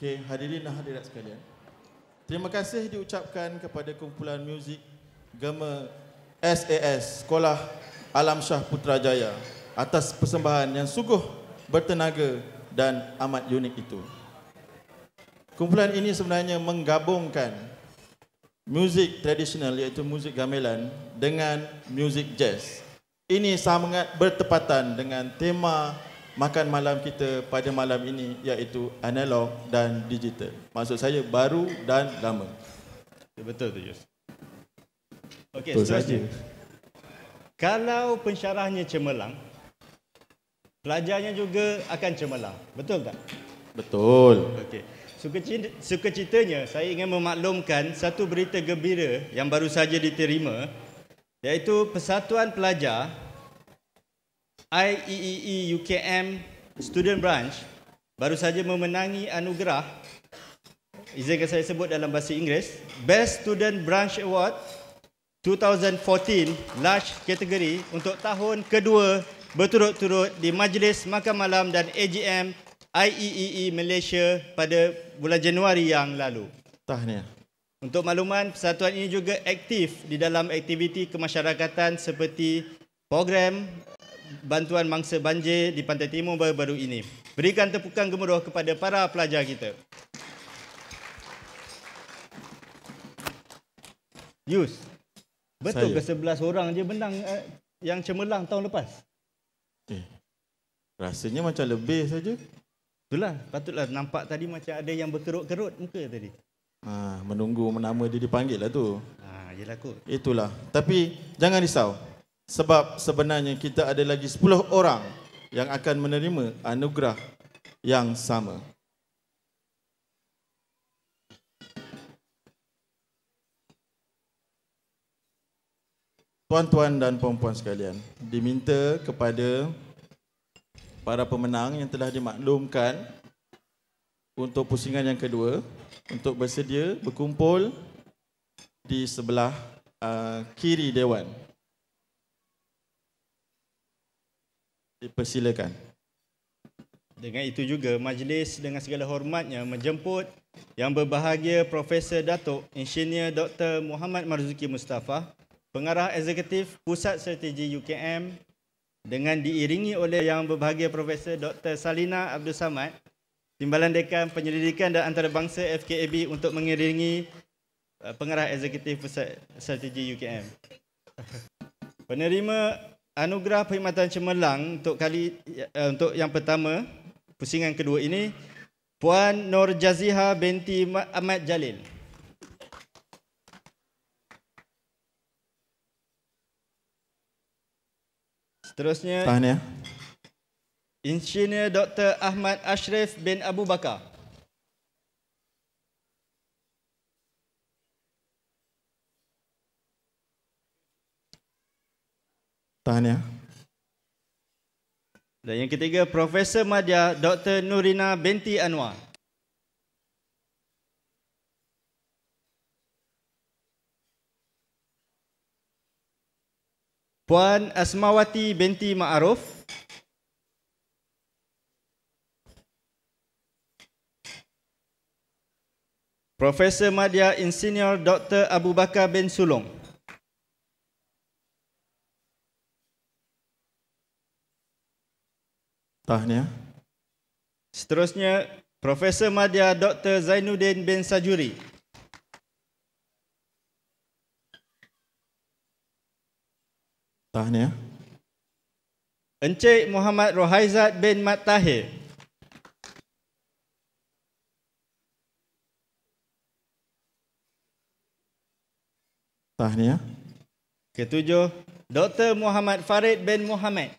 Okey, hadirin dan hadirat sekalian. Terima kasih diucapkan kepada kumpulan muzik Gema SAS Sekolah Alam Shah Putrajaya atas persembahan yang sungguh bertenaga dan amat unik itu. Kumpulan ini sebenarnya menggabungkan muzik tradisional iaitu muzik gamelan dengan muzik jazz. Ini sangat bertepatan dengan tema makan malam kita pada malam ini iaitu analog dan digital. Maksud saya baru dan lama. Betul tu, Yus. Okey, Betul seterusnya. saja. Kalau pensyarahnya cemerlang, pelajarnya juga akan cemerlang. Betul tak? Betul. Okey. Sukacitanya saya ingin memaklumkan satu berita gembira yang baru saja diterima, iaitu Persatuan Pelajar IEEE UKM Student Branch baru saja memenangi anugerah, izinkan saya sebut dalam bahasa Inggeris, Best Student Branch Award 2014 Large kategori untuk tahun kedua berturut-turut di Majlis Makan Malam dan AGM IEEE Malaysia pada bulan Januari yang lalu. Tahniah. Untuk makluman, persatuan ini juga aktif di dalam aktiviti kemasyarakatan seperti program bantuan mangsa banjir di Pantai Timur baru-baru ini. Berikan tepukan gemuruh kepada para pelajar kita. Yus, betul ke 11 orang je menang yang cemerlang tahun lepas? Rasanya macam lebih saja. Itulah, patutlah nampak tadi macam ada yang berkerut-kerut muka tadi. Menunggu nama dia dipanggil lah tu. Yelah kot. Itulah. Tapi jangan risau. Sebab sebenarnya kita ada lagi 10 orang yang akan menerima anugerah yang sama. Tuan-tuan dan puan-puan sekalian, diminta kepada para pemenang yang telah dimaklumkan untuk pusingan yang kedua untuk bersedia berkumpul di sebelah kiri Dewan. Dipersilakan. Dengan itu juga, majlis dengan segala hormatnya menjemput yang berbahagia Profesor Datuk Engineer Dr. Muhammad Marzuki Mustafa, Pengarah Eksekutif Pusat Strategi UKM, dengan diiringi oleh yang berbahagia Profesor Dr. Salina Abdul Samad, Timbalan Dekan Penyelidikan dan Antarabangsa FKAB untuk mengiringi Pengarah Eksekutif Pusat Strategi UKM. Penerima anugerah perkhidmatan cemerlang untuk yang pertama, pusingan kedua ini, Puan Nur Jaziha binti Ahmad Jalil. Seterusnya, Tahniah. Engineer Dr. Ahmad Ashraf bin Abu Bakar. Tahniah. Dan yang ketiga, Profesor Madya Dr. Nurina binti Anwar. Puan Asmawati binti Ma'aruf. Profesor Madya Insinyur Dr. Abu Bakar bin Sulong. Tahniah. Seterusnya, Profesor Madya Dr. Zainuddin bin Sajuri. Tahniah. Encik Muhammad Rohaizat bin Mat Tahir. Tahniah. Ketujuh, Dr. Muhammad Farid bin Muhammad.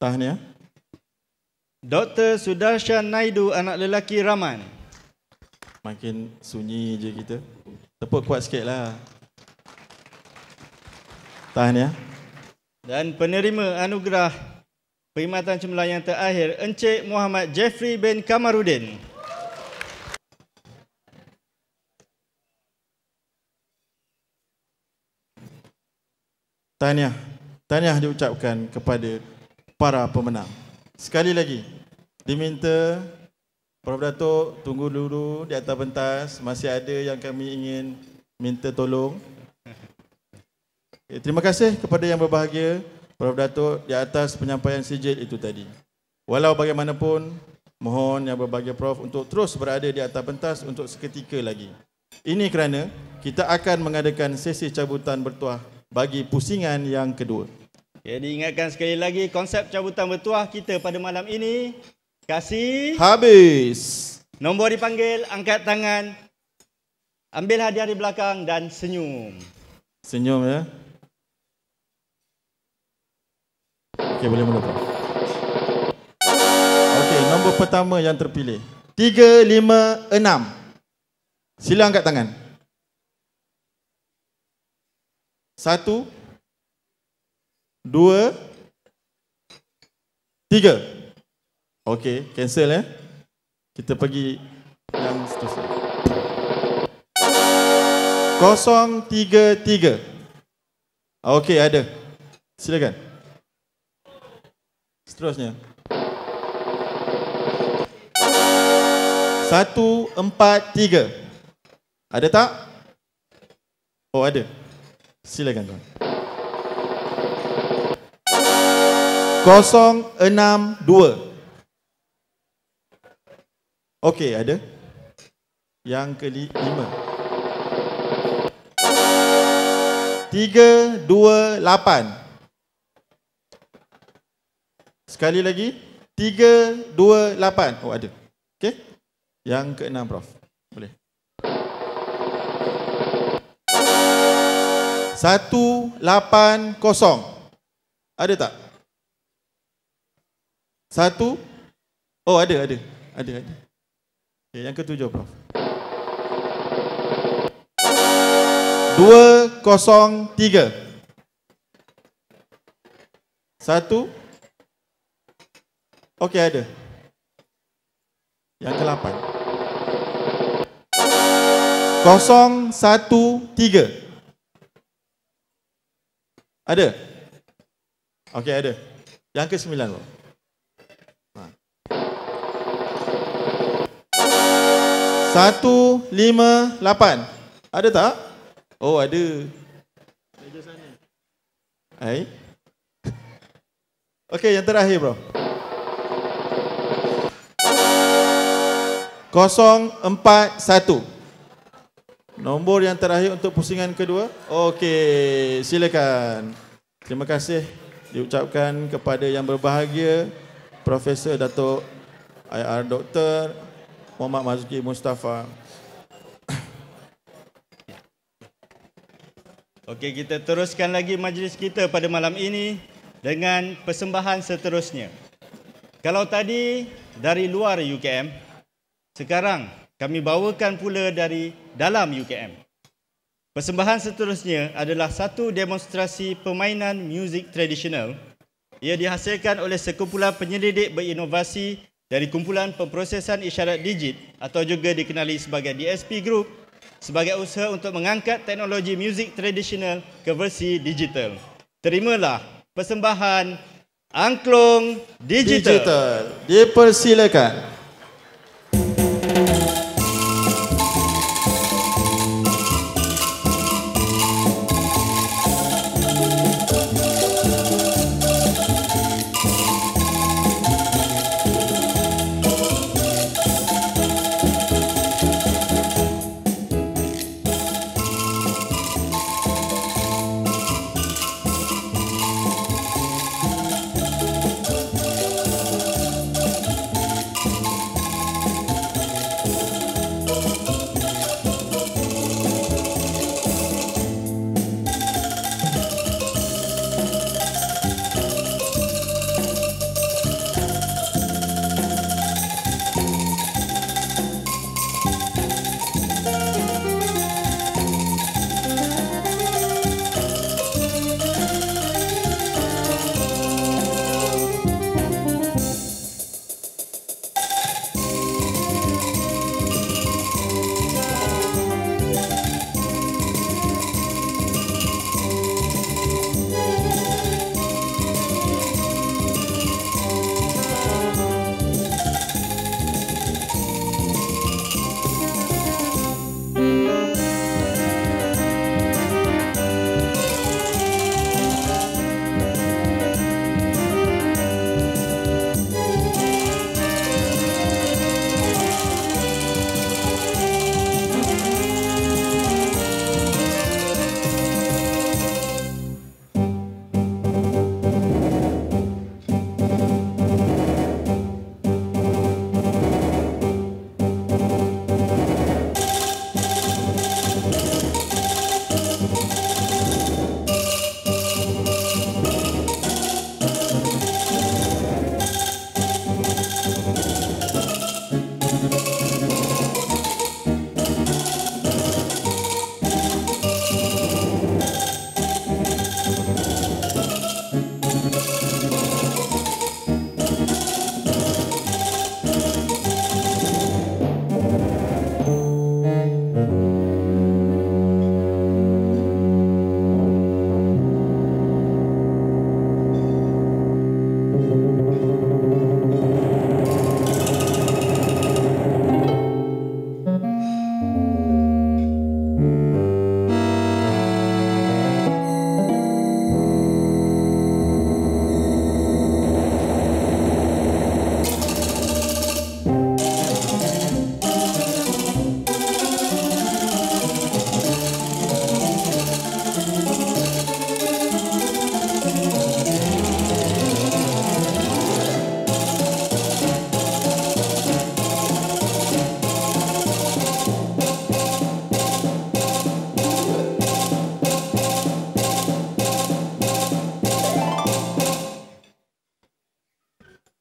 Tahniah. Dr. Sudarshan Naidu, anak lelaki Raman. Makin sunyi je kita. Tepuk kuat sikit lah. Tahniah. Dan penerima anugerah perkhidmatan cemerlang yang terakhir, Encik Muhammad Jeffrey bin Kamarudin. Tahniah. tahniah diucapkan kepada para pemenang. Sekali lagi, diminta Prof. Datuk tunggu dulu di atas pentas. Masih ada yang kami ingin minta tolong. Terima kasih kepada yang berbahagia, Prof. Datuk, di atas penyampaian sijil itu tadi. Walau bagaimanapun, mohon yang berbahagia Prof untuk terus berada di atas pentas untuk seketika lagi. Ini kerana kita akan mengadakan sesi cabutan bertuah bagi pusingan yang kedua. Jadi ingatkan sekali lagi konsep cabutan bertuah kita pada malam ini. Kasih. Habis. Nombor dipanggil, angkat tangan, ambil hadiah di belakang dan senyum. Senyum ya. Okey, boleh mula Prof. Okey, nombor pertama yang terpilih. 356. Sila angkat tangan. 1 2 3. Okey, cancel ya. Kita pergi yang seterusnya. 033. Okey, ada. Silakan. Seterusnya. 143. Ada tak? Oh, ada. Silakan tuan. 062. Okey, ada. Yang kelima. 328. Sekali lagi. 328. Oh, ada. Okey. Yang keenam, Prof. Boleh. 180. Ada tak? 1. Oh, ada. Ada. Okay, yang ketujuh, Prof. 203. 1. Okey, ada. Yang ke-8. 013. Ada? Okey, ada. Yang ke-9, Prof. 158. Ada tak? Oh, ada. Meja sana. Hai. Okey, yang terakhir, bro. 041. Nombor yang terakhir untuk pusingan kedua. Okey, silakan. Terima kasih diucapkan kepada yang berbahagia Profesor Datuk IR Dr. Muhammad Mazki Mustafa. Okey, kita teruskan lagi majlis kita pada malam ini dengan persembahan seterusnya. Kalau tadi dari luar UKM, sekarang kami bawakan pula dari dalam UKM. Persembahan seterusnya adalah satu demonstrasi permainan muzik tradisional. Ia dihasilkan oleh sekumpulan penyelidik berinovasi dari kumpulan pemprosesan isyarat digit atau juga dikenali sebagai DSP Group sebagai usaha untuk mengangkat teknologi muzik tradisional ke versi digital. Terimalah persembahan Angklung Digital. Dipersilakan.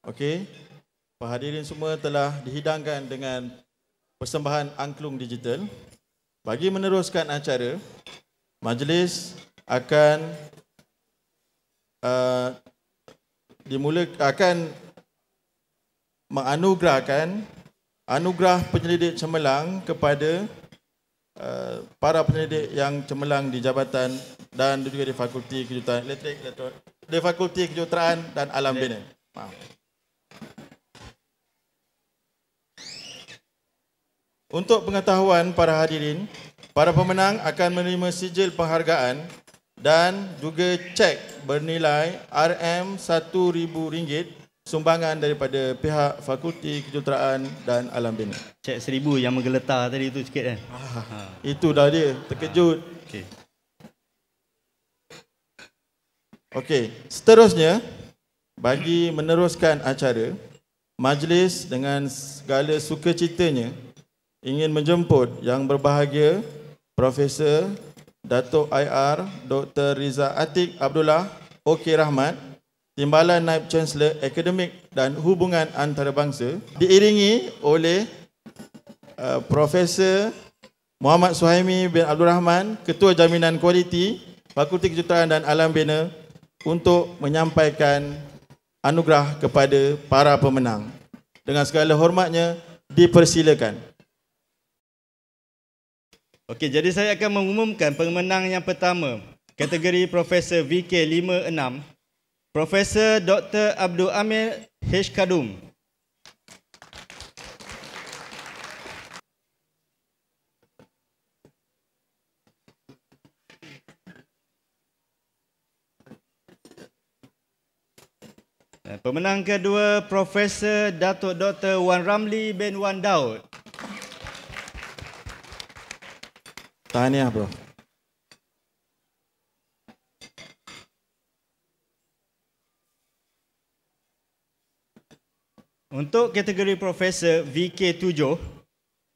Okey. Penghadirin semua telah dihidangkan dengan persembahan angklung digital. Bagi meneruskan acara, majlis akan menganugerahkan anugerah penyelidik cemerlang kepada para penyelidik yang cemerlang di jabatan dan juga di Fakulti Kejuruteraan Elektrik, di Fakulti Kejuruteraan dan Alam Bina. Untuk pengetahuan para hadirin, para pemenang akan menerima sijil penghargaan dan juga cek bernilai RM1,000 sumbangan daripada pihak Fakulti Kejuruteraan dan Alam Bina. Cek 1,000 yang menggeletar tadi itu sikit kan? Itu dah dia, terkejut. Okey. Okey, seterusnya bagi meneruskan acara, majlis dengan segala sukacitanya ingin menjemput yang berbahagia Profesor Datuk IR Dr. Riza Atiq Abdullah OK Rahmat, Timbalan Naib Chancellor Akademik dan Hubungan Antarabangsa, diiringi oleh Profesor Muhammad Suhaimi bin Abdul Rahman, Ketua Jaminan Kualiti Fakulti Kejuruteraan dan Alam Bina, untuk menyampaikan anugerah kepada para pemenang. Dengan segala hormatnya, dipersilakan. Okey, jadi saya akan mengumumkan pemenang yang pertama, kategori Profesor VK56, Profesor Dr. Abdul Amir H. Kadum. Pemenang kedua, Profesor Datuk Dr. Wan Ramli bin Wan Daud. Tahniah, bro. Untuk kategori Profesor VK7,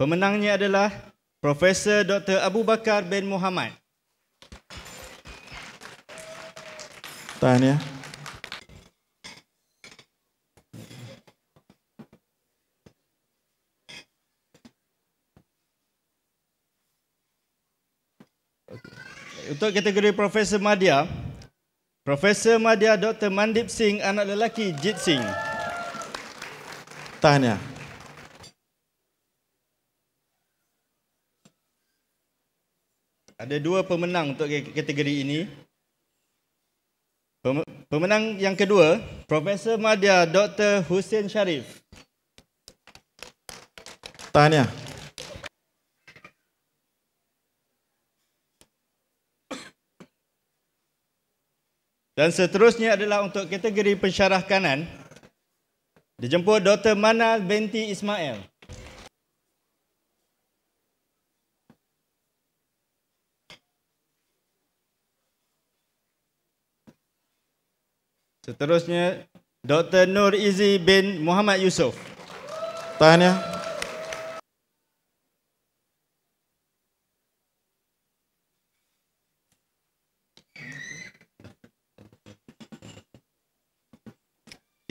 pemenangnya adalah Profesor Dr. Abu Bakar bin Muhammad. Tahniah. Untuk kategori Profesor Madya Dr. Mandip Singh, anak lelaki Jit Singh. Tahniah. Ada dua pemenang untuk kategori ini. Pemenang yang kedua, Profesor Madya Dr. Hussein Sharif. Tahniah. Dan seterusnya adalah untuk kategori pensyarah kanan, dijemput Dr. Manal binti Ismail. Seterusnya, Dr. Nur Izi bin Muhammad Yusof. Tahniah.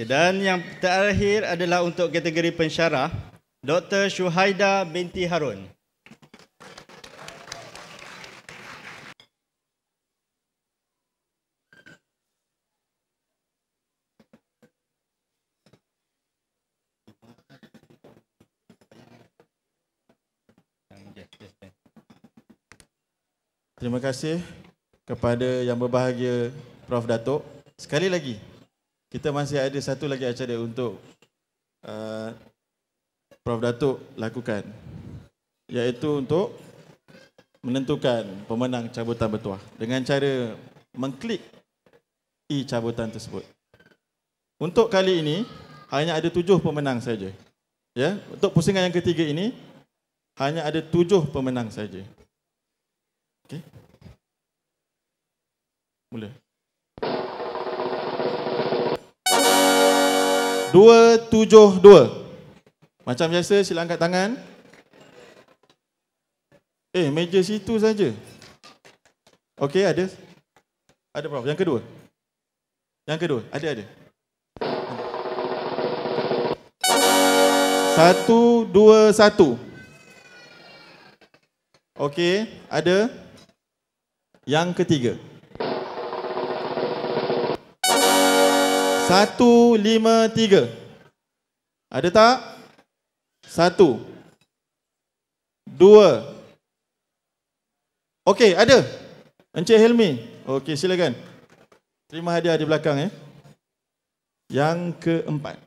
Dan yang terakhir adalah untuk kategori pensyarah, Dr. Syuhaida binti Harun. Terima kasih kepada yang berbahagia Prof. Datuk. Sekali lagi, kita masih ada satu lagi acara untuk Prof. Datuk lakukan, iaitu untuk menentukan pemenang cabutan bertuah dengan cara mengklik cabutan tersebut. Untuk kali ini hanya ada 7 pemenang saja. Ya, untuk pusingan yang ketiga ini hanya ada 7 pemenang saja. Okey. Mula. 272. Macam biasa, sila angkat tangan. Meja situ saja. Okey, ada. Ada, Prof. Yang kedua. Ada. 1, 2, 1. Okey, ada. Yang ketiga. 1, 5, 3. Ada tak? 1, 2. Okey, ada. Encik Helmi. Okey, silakan. Terima hadiah di belakang ya. Yang keempat.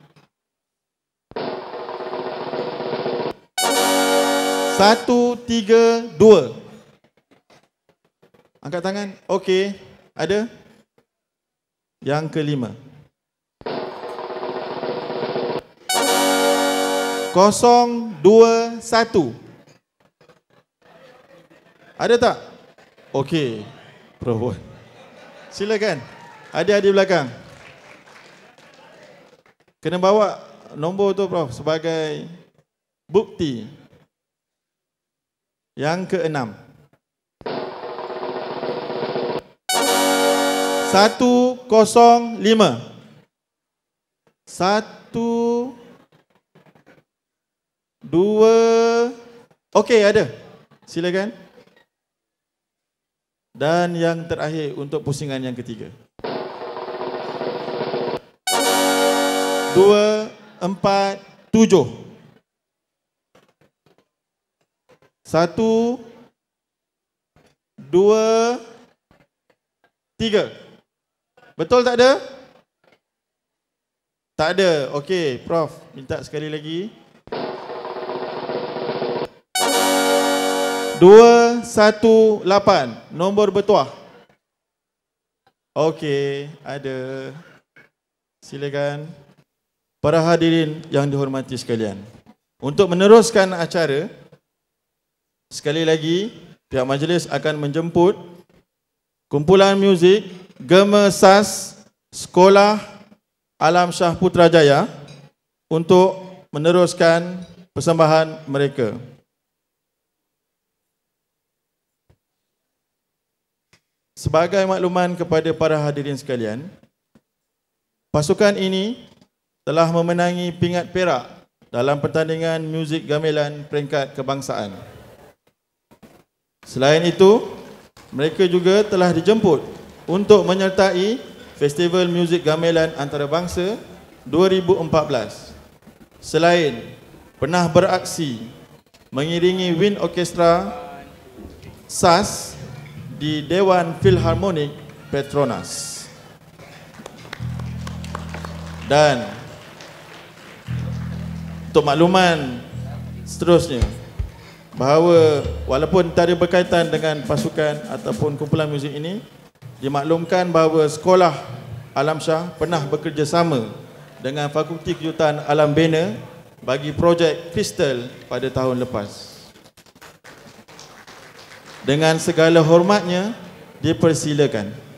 1, 3, 2. Angkat tangan. Okey, ada. Yang kelima. 0, 2, 1. Ada tak? Okey, Prof. Silakan. Ada di belakang. Kena bawa nombor tu Prof sebagai bukti. Yang keenam. 105. 1, 2. Okey, ada. Silakan. Dan yang terakhir untuk pusingan yang ketiga. 2, 4, 7. 1, 2, 3. Betul tak ada? Tak ada. Okey, Prof, minta sekali lagi. 218, nombor bertuah. Okey, ada. Silakan. Para hadirin yang dihormati sekalian, untuk meneruskan acara, sekali lagi pihak majlis akan menjemput kumpulan muzik Gema SAS Sekolah Alam Shah Putrajaya untuk meneruskan persembahan mereka. Sebagai makluman kepada para hadirin sekalian, pasukan ini telah memenangi pingat perak dalam pertandingan muzik gamelan peringkat kebangsaan. Selain itu, mereka juga telah dijemput untuk menyertai Festival Muzik Gamelan Antarabangsa 2014. Selain pernah beraksi mengiringi Wind Orchestra SAS di Dewan Philharmonic Petronas. Dan untuk makluman seterusnya, bahawa walaupun tak ada berkaitan dengan pasukan ataupun kumpulan muzik ini, dimaklumkan bahawa Sekolah Alam Shah pernah bekerjasama dengan Fakulti Kejuruteraan Alam Bina bagi projek Kristal pada tahun lepas. Dengan segala hormatnya, dipersilakan.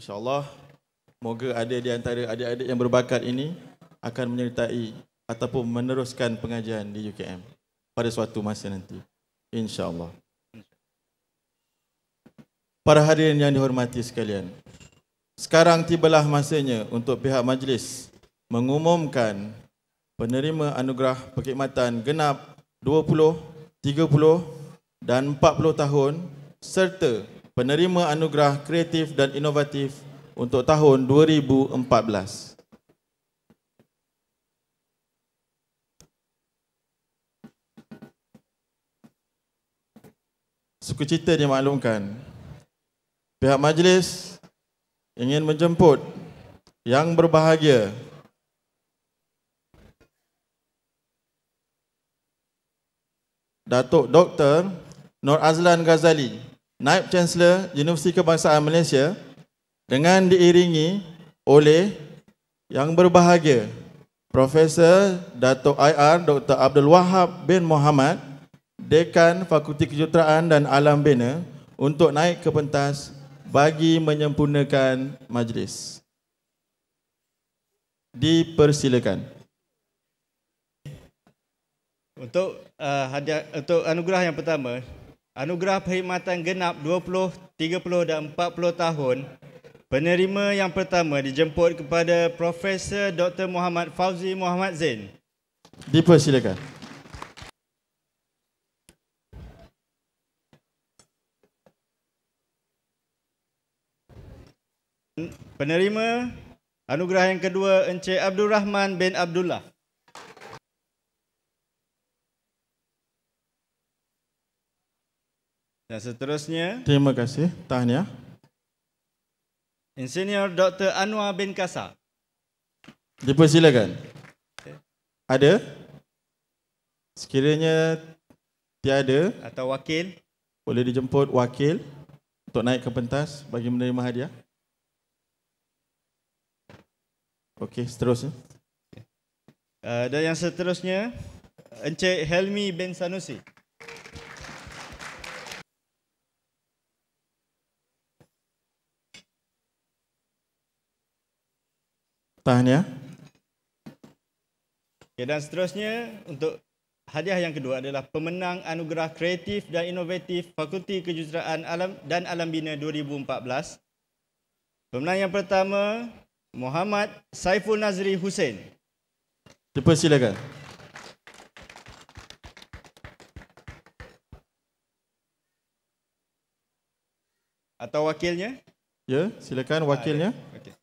InsyaAllah, moga ada di antara adik-adik yang berbakat ini akan menyertai ataupun meneruskan pengajian di UKM pada suatu masa nanti. InsyaAllah. Para hadirin yang dihormati sekalian, sekarang tibalah masanya untuk pihak majlis mengumumkan penerima anugerah perkhidmatan genap 20, 30 dan 40 tahun serta penerima anugerah kreatif dan inovatif untuk tahun 2014. Sukacita dimaklumkan, pihak majlis ingin menjemput yang berbahagia Datuk Dr. Nur Azlan Ghazali, Naib Chancellor Universiti Kebangsaan Malaysia, dengan diiringi oleh yang berbahagia Profesor Datuk IR Dr. Abdul Wahab bin Mohamad, Dekan Fakulti Kejuruteraan dan Alam Bina, untuk naik ke pentas bagi menyempurnakan majlis. Dipersilakan. Untuk untuk anugerah yang pertama, anugerah perkhidmatan genap 20, 30 dan 40 tahun, penerima yang pertama dijemput kepada Profesor Dr. Muhammad Fauzi Muhammad Zain. Dipersilakan. Penerima anugerah yang kedua, Encik Abdul Rahman bin Abdullah. Dan seterusnya, Terima kasih. Tahniah. Insinyur Dr. Anwar bin Kasar. Dipersilakan. Ada? Sekiranya tiada, Atau wakil. boleh dijemput wakil untuk naik ke pentas bagi menerima hadiah. Okey, seterusnya. Dan yang seterusnya, Encik Helmi bin Sanusi. Tahniah. Okay, dan seterusnya, untuk hadiah yang kedua adalah pemenang anugerah kreatif dan inovatif Fakulti Kejuruteraan Alam dan Alam Bina 2014. Pemenang yang pertama, Muhammad Saiful Nazri Hussein. Dipersilakan. Atau wakilnya? Ya, silakan wakilnya. Okey.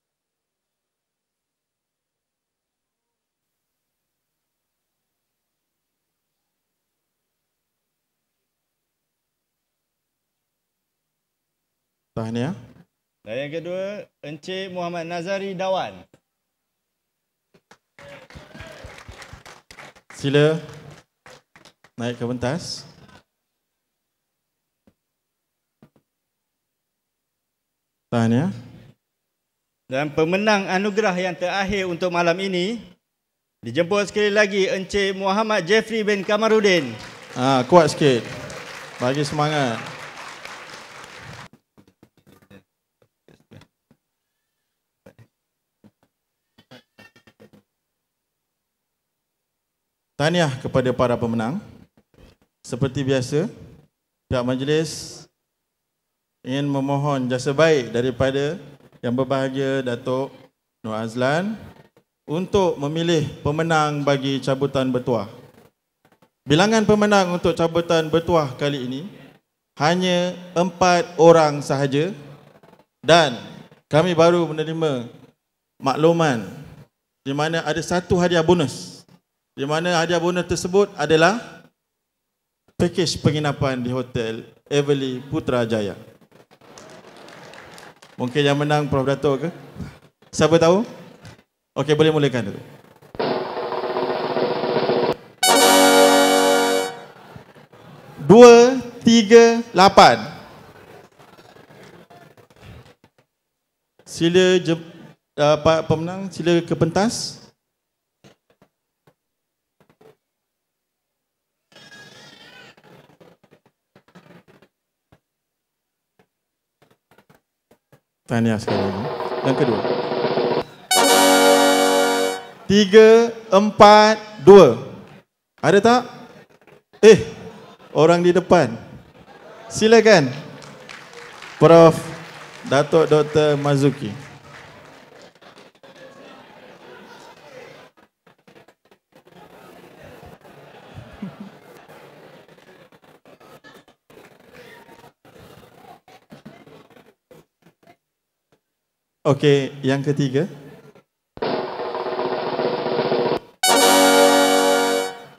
Tahniah. Dan yang kedua, Encik Muhammad Nazari Dawan. Sila naik ke pentas. Tahniah. Dan pemenang anugerah yang terakhir untuk malam ini, dijemput sekali lagi Encik Muhammad Jeffrey bin Kamarudin. Kuat sikit. Bagi semangat. Tahniah kepada para pemenang. Seperti biasa, pihak majlis ingin memohon jasa baik daripada yang berbahagia Datuk Nur Azlan untuk memilih pemenang bagi cabutan bertuah. Bilangan pemenang untuk cabutan bertuah kali ini hanya 4 orang sahaja, dan kami baru menerima makluman di mana ada satu hadiah bonus, di mana hadiah bonus tersebut adalah pakej penginapan di Hotel Everly Putrajaya. Mungkin yang menang Prof. Dato' ke? Siapa tahu? Okey, boleh mulakan dulu. Dua, 3, 8. Sila pemenang sila ke pentas. Tahniah sekali lagi. Yang kedua. 3, 4, 2. Ada tak? Orang di depan. Silakan. Prof. Datuk Dr. Mazuki. Okey, yang ketiga.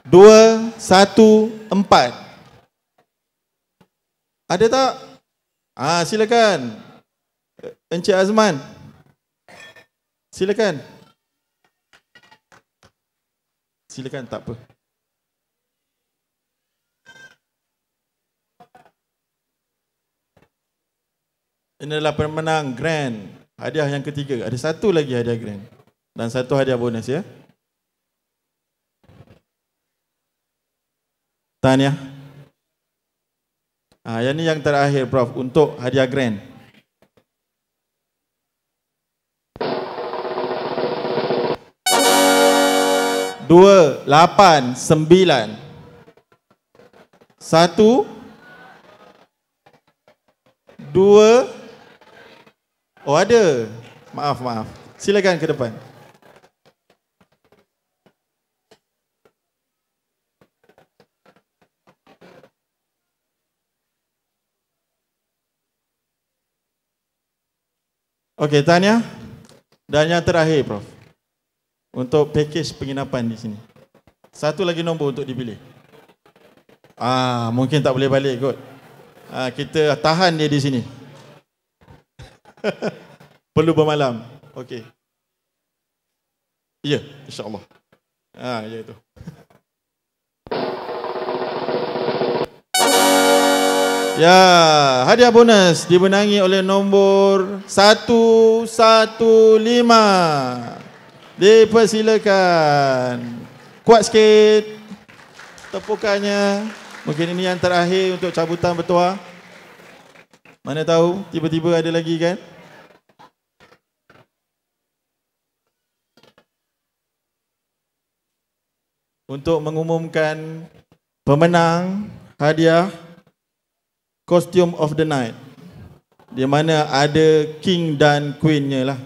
2, 1, 4. Ada tak? Silakan. Encik Azman. Silakan. Silakan, tak apa. Ini adalah pemenang grand. Hadiah yang ketiga. Ada satu lagi hadiah grand. Dan satu hadiah bonus ya. Tahniah. Yang ni yang terakhir Prof untuk hadiah grand. Dua, 8, 9. 1, 2. Oh ada. Maaf. Silakan ke depan. Okey, tahniah. Dan yang terakhir Prof. Untuk pakej penginapan di sini. Satu lagi nombor untuk dipilih. Mungkin tak boleh balik kot. Kita tahan dia di sini. Perlu bermalam. Okey. Ya, insya-Allah. Ya itu. Ya, hadiah bonus dimenangi oleh nombor 115. Dipersilakan. Kuat sikit tepukannya. Mungkin ini yang terakhir untuk cabutan bertuah. Mana tahu tiba-tiba ada lagi kan? Untuk mengumumkan pemenang hadiah Costume of the Night, di mana ada King dan Queen-nya lah.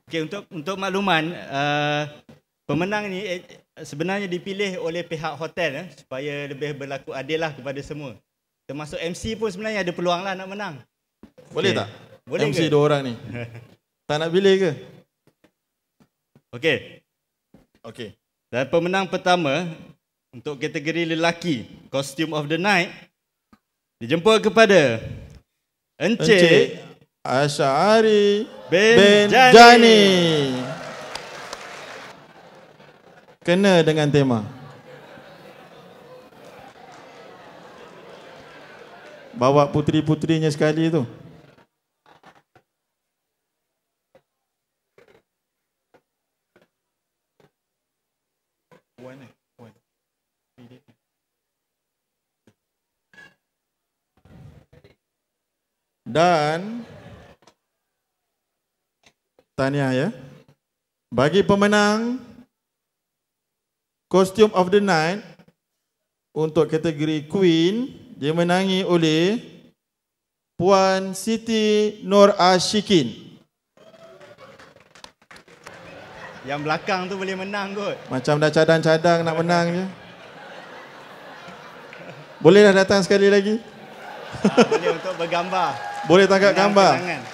Okey, untuk makluman, pemenang ni sebenarnya dipilih oleh pihak hotel supaya lebih berlaku adil lah kepada semua. Termasuk MC pun sebenarnya ada peluang lah nak menang. Boleh tak? Boleh MC ke? 2 orang ni. Tak nak pilih ke? Okey. Dan pemenang pertama untuk kategori lelaki, Costume of the Night, dijemput kepada Encik Asy'ari bin Jani. Kena dengan tema. Bawa puteri-puterinya sekali tu. Dan tahniah ya. Bagi pemenang Costume of the Night untuk kategori Queen dimenangi oleh Puan Siti Nur Ashikin. Yang belakang tu boleh menang kot. Macam dah cadang-cadang nak menang je. Boleh dah datang sekali lagi? Boleh untuk bergambar. Boleh tangkap gambar. Kenangan.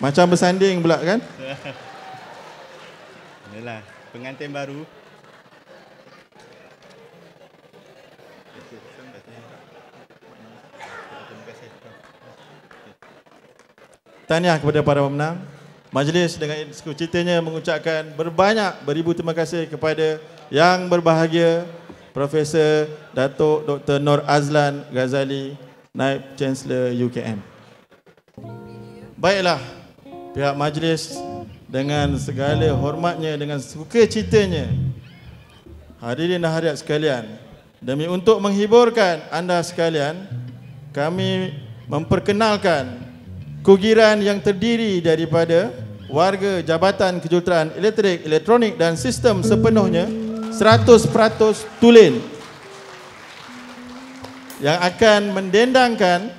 Macam bersanding pula kan? Inilah pengantin baru. Tahniah kepada para pemenang. Majlis dengan sukacitanya mengucapkan beribu terima kasih kepada yang berbahagia Profesor Datuk Dr. Nur Azlan Ghazali, Naib Chancellor UKM. Baiklah, pihak majlis dengan segala hormatnya, dengan sukacitanya, hadirin dan hadirat sekalian, demi untuk menghiburkan anda sekalian, kami memperkenalkan Kugiran yang terdiri daripada warga Jabatan Kejuruteraan Elektrik, Elektronik dan Sistem sepenuhnya 100% tulen yang akan mendendangkan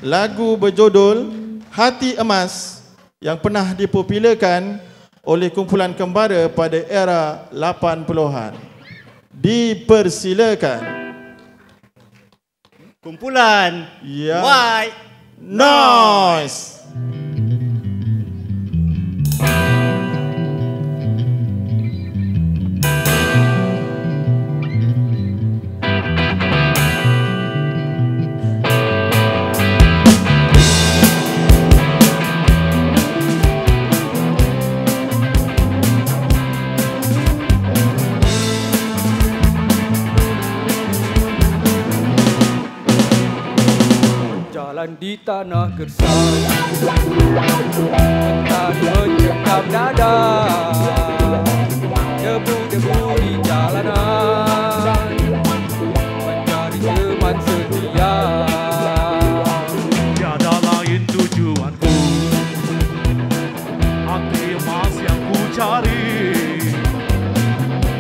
lagu berjudul Hati Emas yang pernah dipopularkan oleh kumpulan kembara pada era 80-an. Dipersilakan. Kumpulan White Noise. Di tanah gersang tadi mencekam dada, debu-debu di jalanan mencari teman setia. Tiada lain tujuanku, hati emas yang ku cari,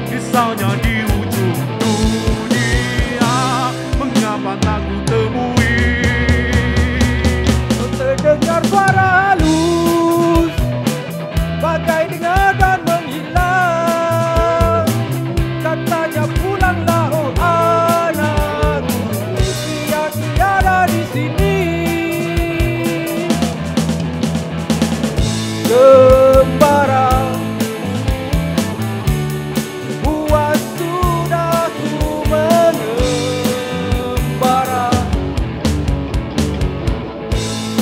misalnya di ujung dunia, mengapa tak ku temui? Dengar suara halus, bagai dengar dan menghilang. Katanya pulanglah oh anakku, dia tiada di sini. Gembara, puas sudah ku mengembara.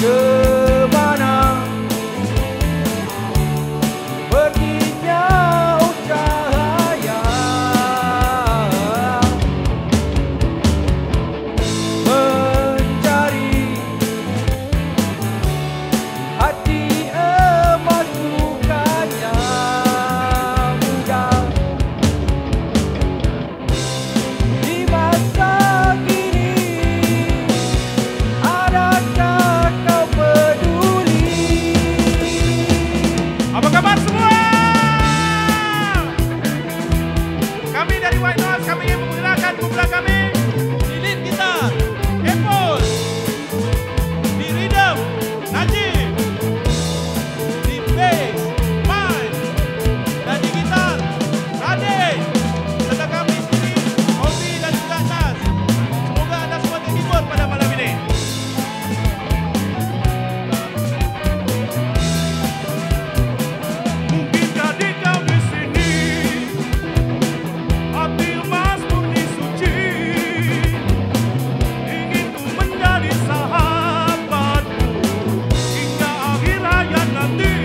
Kemana perginya oh cahaya, mencari hati emas bukannya mudah. Di masa kini adakah kau peduli? Apa kabar semua? Kami dari White Noise, kami ingin memperkenalkan kumpulan kami. Di lead gitar, Apple. Di rhythm, Najib. Di bass, Mike. Dan di gitar, Radek. Serta kami sendiri, Obi dan juga Nas. Semoga anda semua terhibur pada malam ini. Mungkinkah di kau di sini, hati emas murni suci, ingin ku menjadi sahabatmu hingga akhir hayat nanti.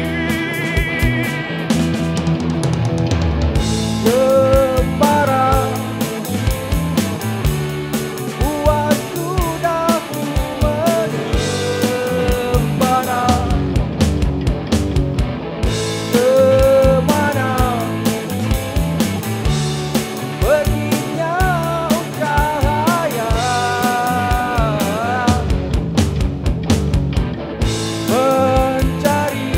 Gembara, puas sudah ku mengembara. Kemana perginya oh cahaya, mencari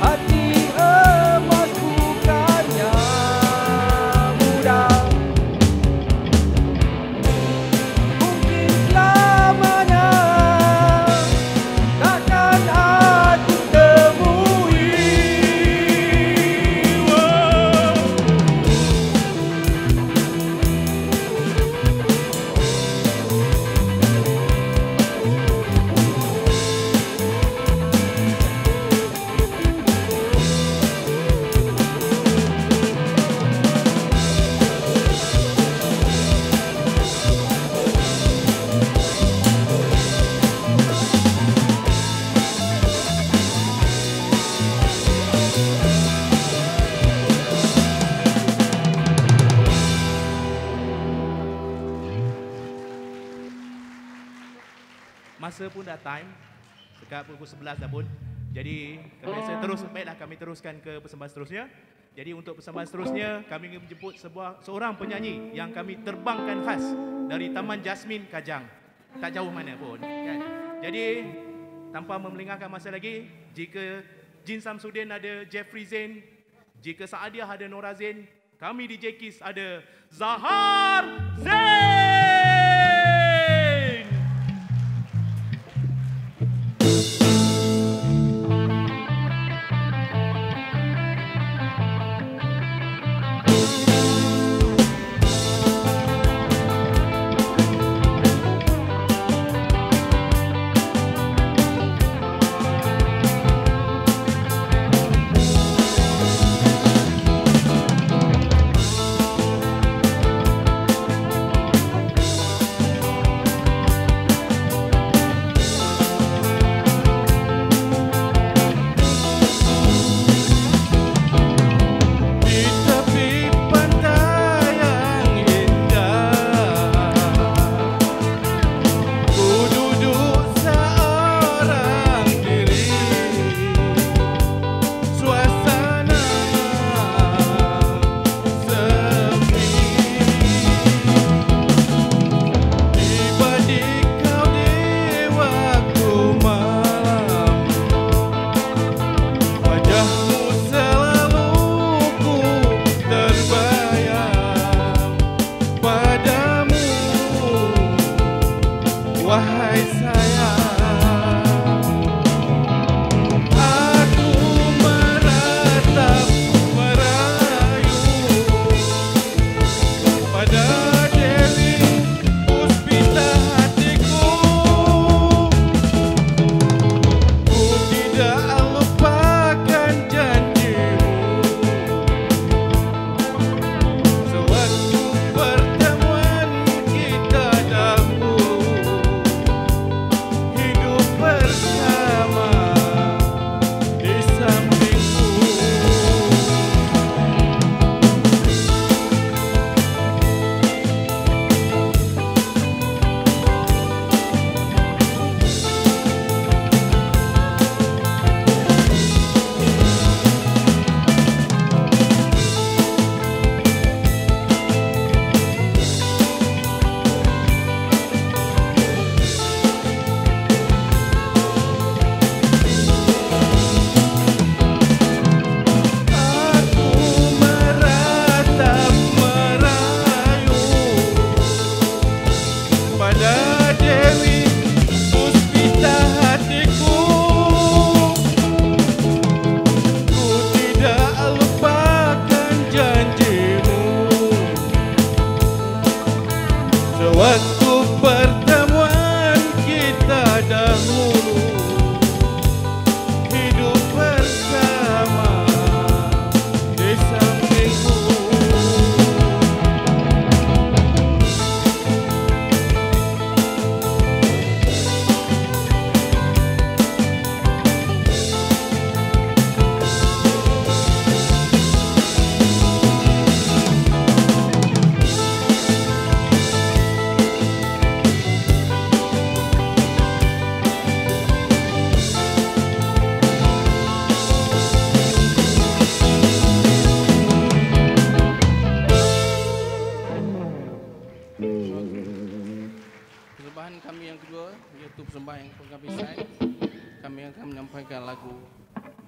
hati emas bukannya mudah. Mungkin selamanya takkan aku temui. Masa pun dah time. Sekarang pukul 11 dah pun. Jadi baiklah kami teruskan ke persembahan seterusnya. Jadi untuk persembahan seterusnya kami ingin menjemput seorang penyanyi yang kami terbangkan khas dari Taman Jasmin Kajang. Tak jauh mana pun kan. Jadi, tanpa melengahkan masa lagi, jika Jin Samsudin ada Jeffrey Zain, jika Saadiah ada Nora Zain, kami di JKIS ada Zahar Zain.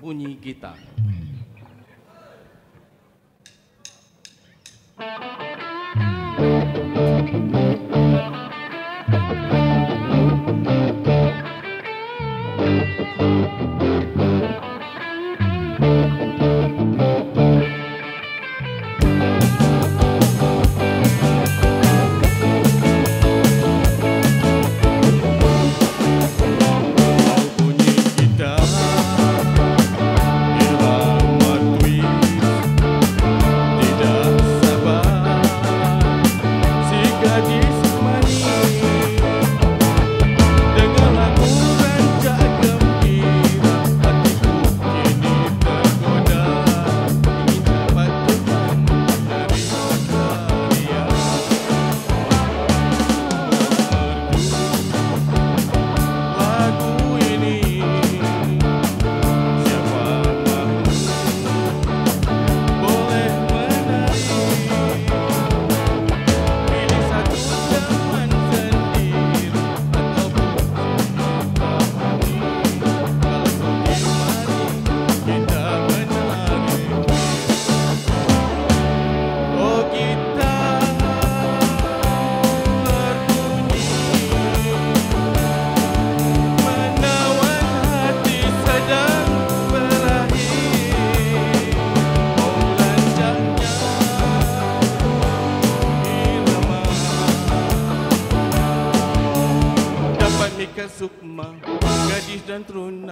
Bunyi gitar.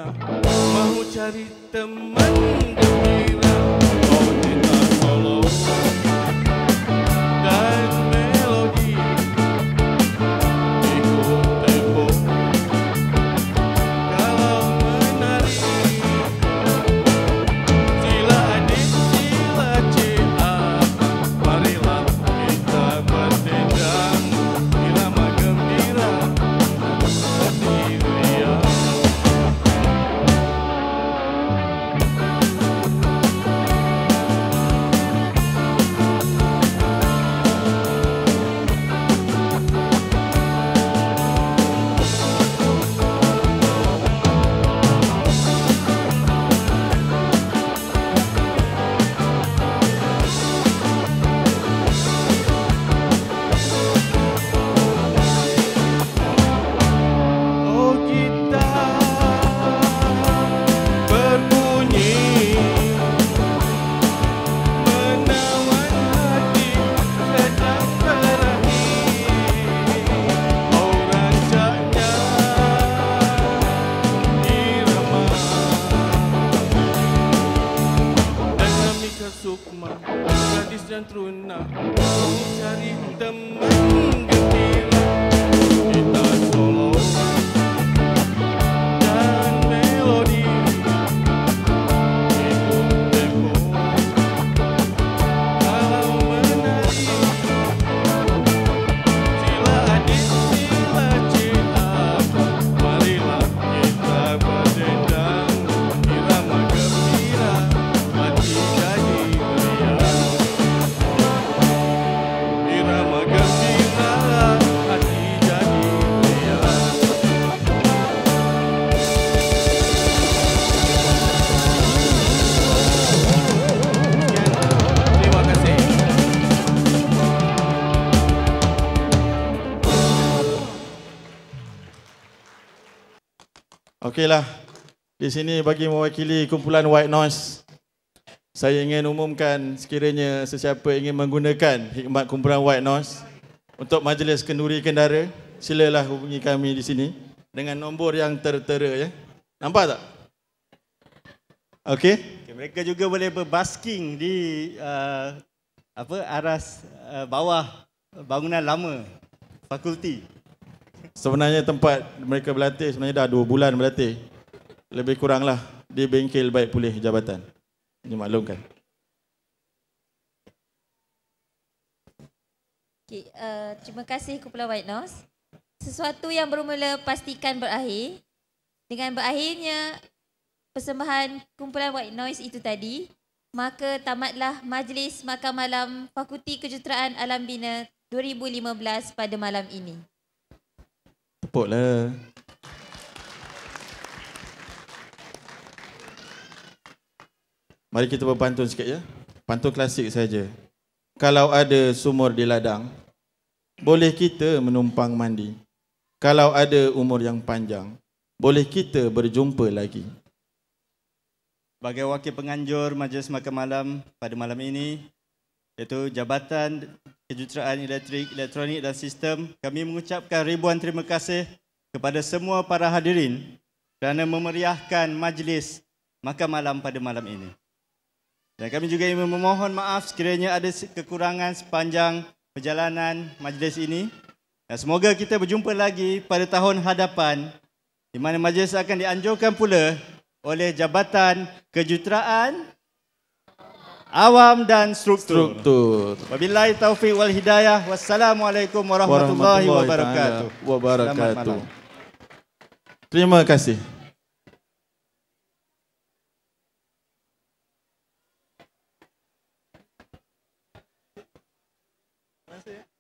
teruna, mahu cari teman gembira. Oh gitar solo dan melodi, ikut tempo kalau menari. Sila adik, sila CA, marilah kita berdendang irama gembira hati riang. Oh gitar berbunyi menawan hati sedang terakhir. Oh rancaknya irama dan Namika Sukma, gadis dan teruna, mencari teman gembira. Kita solo dan melodi, ikut tempo kalau menari. Sila adik, sila CA, marilah kita berdendang irama gembira hati jadi riang. Irama gembira hati jadi riang. Terima kasih. Okeylah. Di sini bagi mewakili kumpulan White Noise, saya ingin umumkan sekiranya sesiapa ingin menggunakan khidmat kumpulan White Noise untuk majlis kenduri kendara, silalah hubungi kami di sini dengan nombor yang tertera ya. Nampak tak? Okey. Okay, mereka juga boleh berbasking di aras bawah bangunan lama fakulti. Sebenarnya tempat mereka berlatih sebenarnya dah 2 bulan berlatih. Lebih kuranglah di bengkel baik pulih jabatan. Dimaklumkan. Okay, terima kasih kumpulan White Noise. Sesuatu yang bermula pastikan berakhir. Dengan berakhirnya persembahan kumpulan White Noise itu tadi, maka tamatlah majlis makan malam Fakulti Kejuruteraan Alam Bina 2015 pada malam ini. Tepuklah. Mari kita berpantun sikit ya. Pantun klasik saja. Kalau ada sumur di ladang, boleh kita menumpang mandi. Kalau ada umur yang panjang, boleh kita berjumpa lagi. Sebagai wakil penganjur majlis makan malam pada malam ini, iaitu Jabatan Kejuruteraan Elektrik, Elektronik dan Sistem, kami mengucapkan ribuan terima kasih kepada semua para hadirin kerana memeriahkan majlis makan malam pada malam ini. Dan kami juga ingin memohon maaf sekiranya ada kekurangan sepanjang perjalanan majlis ini. Dan semoga kita berjumpa lagi pada tahun hadapan di mana majlis akan dianjurkan pula oleh Jabatan Kejuruteraan Awam dan Struktur. Wabillahi taufiq wal hidayah. Wassalamualaikum warahmatullahi wabarakatuh. Wabarakatuh. Terima kasih. Terima kasih.